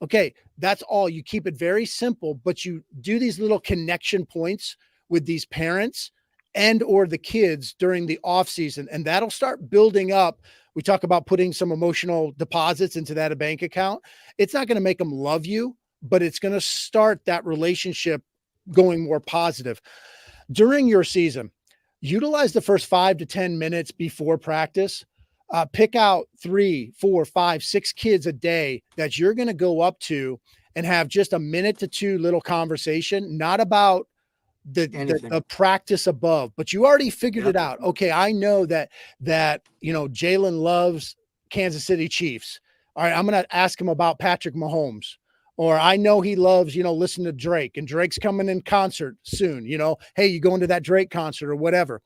Okay, that's all. You keep it very simple, but you do these little connection points with these parents and or the kids during the off season, and that'll start building up. We talk about putting some emotional deposits into that bank account. It's not going to make them love you, but it's going to start that relationship going more positive. During your season, utilize the first 5 to 10 minutes before practice. Pick out 3, 4, 5, 6 kids a day that you're going to go up to and have just a minute to 2 little conversation, not about the practice above, but you already figured it out. Okay, I know that Jalen loves Kansas City Chiefs. All right, I'm going to ask him about Patrick Mahomes. Or I know he loves, listening to Drake, and Drake's coming in concert soon. Hey, you going to that Drake concert or whatever.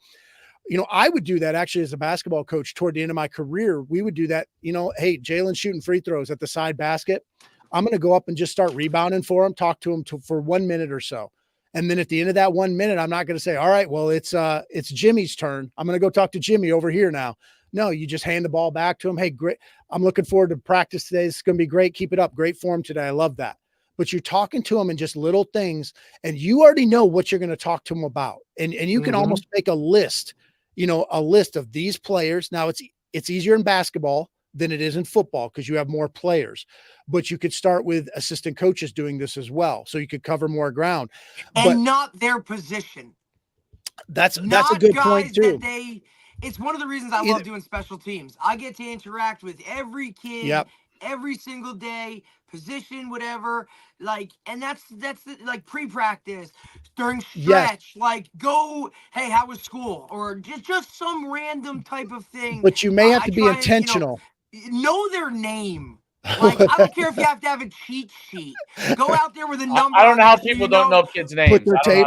I would do that actually as a basketball coach toward the end of my career. We would do that, hey, Jalen's shooting free throws at the side basket. I'm going to go up and just start rebounding for him, talk to him for 1 minute or so. And then at the end of that 1 minute, I'm not going to say, all right, well, it's Jimmy's turn. I'm going to go talk to Jimmy over here now. No, you just hand the ball back to him. Hey, great. I'm looking forward to practice today. It's going to be great. Keep it up. Great form today. I love that. But you're talking to him in just little things, and you already know what you're going to talk to him about. And you can almost make a list, a list of these players. Now it's easier in basketball than it is in football because you have more players, but you could start with assistant coaches doing this as well. So you could cover more ground and not their position. That's a good point too. It's one of the reasons I love doing special teams. I get to interact with every kid every single day, position, whatever. And that's like pre-practice, during stretch, go, hey, how was school? Or just some random type of thing. But you may have to be intentional. Know their name. I don't care if you have to have a cheat sheet. Go out there with a number. I don't know how people don't know kids' names. Put their tape.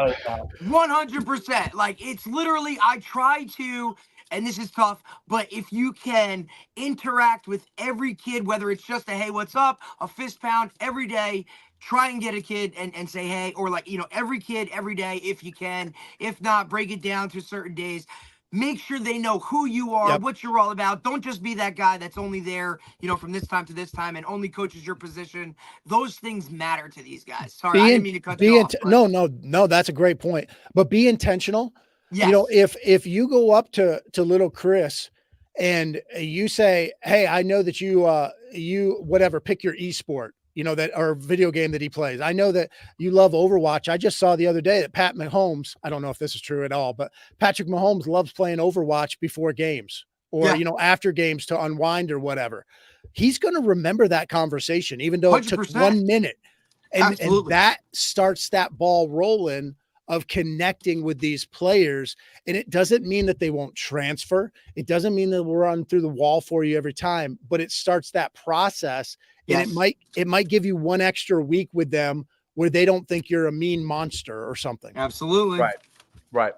100%. It's literally, I try to, and this is tough, but if you can interact with every kid, whether it's just a, hey, what's up, a fist pound every day, try and get a kid and say, hey, or every kid every day if you can. If not, break it down to certain days. Make sure they know who you are, what you're all about. Don't just be that guy that's only there, from this time to this time and only coaches your position. Those things matter to these guys. Sorry, I didn't mean to cut you off. No, that's a great point. But be intentional. Yes. If you go up to little Chris and you say, hey, I know that you whatever, pick your esport, that or video game that he plays. I know that you love Overwatch. I just saw the other day that Pat Mahomes, I don't know if this is true at all, but Patrick Mahomes loves playing Overwatch before games or, after games to unwind or whatever. He's going to remember that conversation, even though 100%. It took 1 minute. And that starts that ball rolling of connecting with these players. And it doesn't mean that they won't transfer. It doesn't mean that we'll run through the wall for you every time, but it starts that process. And it might give you 1 extra week with them where they don't think you're a mean monster or something. Absolutely. Right.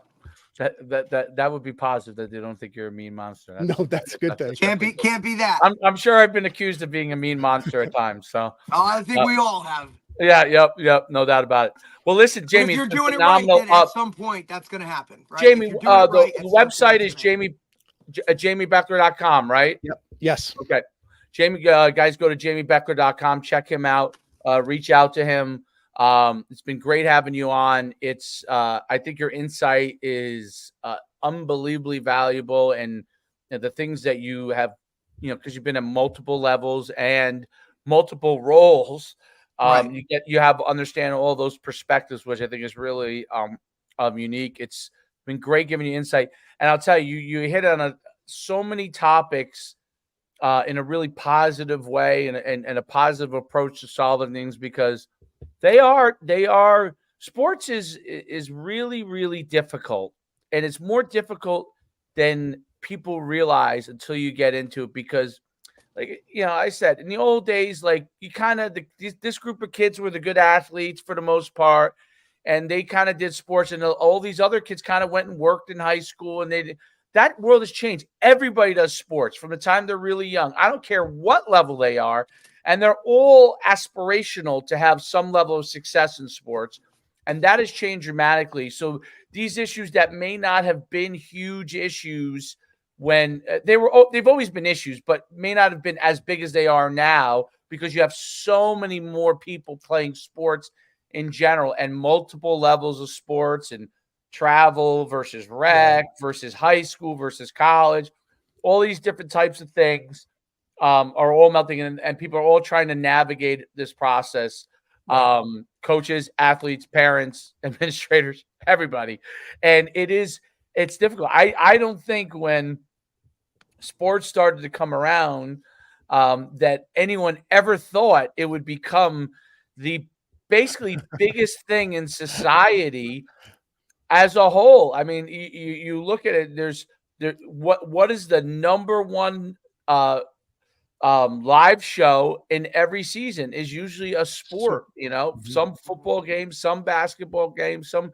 That would be positive, that they don't think you're a mean monster. That's a good thing. Can't be that. I'm sure I've been accused of being a mean monster at times. So I think we all have. Yeah. Yep. No doubt about it. Well, listen, Jamie, if you're doing it right, then at some point that's going to happen. Right? Jamie, the website is jamybechler.com, right? Yep. Yes. Okay. Jamie, guys, go to jamybechler.com. Check him out. Reach out to him. It's been great having you on. It's I think your insight is unbelievably valuable, and the things that you have, because you've been at multiple levels and multiple roles. Right. You have understand all those perspectives, which I think is really unique. It's been great giving you insight, and I'll tell you, you hit on so many topics in a really positive way and a positive approach to solving things, because they are sports is really, really difficult, and it's more difficult than people realize until you get into it, because like, I said, in the old days, like, you kind of, this group of kids were the good athletes for the most part, and they kind of did sports, and all these other kids kind of went and worked in high school, and that world has changed. Everybody does sports from the time they're really young. I don't care what level they are, and they're all aspirational to have some level of success in sports, and that has changed dramatically. So these issues that may not have been huge issues when they've always been issues, but may not have been as big as they are now, because you have so many more people playing sports in general, and multiple levels of sports, and travel versus rec versus high school versus college. All these different types of things are all melting in, and people are all trying to navigate this process. Coaches, athletes, parents, administrators, everybody. And it's difficult. I don't think when sports started to come around that anyone ever thought it would become the basically biggest thing in society as a whole. I mean, you look at it, what is the number one live show in every season is usually a sport, some football game, some basketball game, some,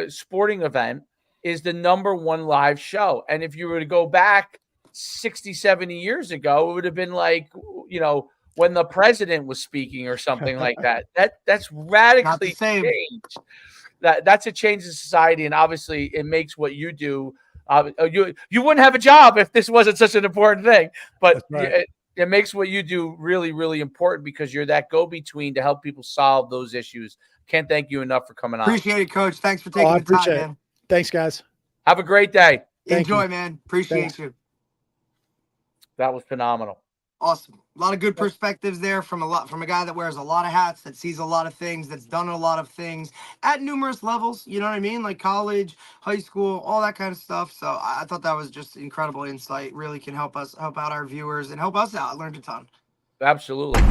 sporting event is the number one live show. And if you were to go back 60, 70 years ago, it would have been like, when the president was speaking or something like that. That's radically changed. That's a change in society, and obviously it makes what you do. You wouldn't have a job if this wasn't such an important thing, but it makes what you do really, really important, because you're that go-between to help people solve those issues. Can't thank you enough for coming on. Appreciate it, Coach. Thanks for taking the time, man. Thanks, guys. Have a great day. Enjoy, man. Appreciate you. That was phenomenal. Awesome. A lot of good perspectives there from a guy that wears a lot of hats, that sees a lot of things, that's done a lot of things at numerous levels. You know what I mean? Like college, high school, all that kind of stuff. So I thought that was just incredible insight. Really can help out our viewers and help us out. I learned a ton. Absolutely.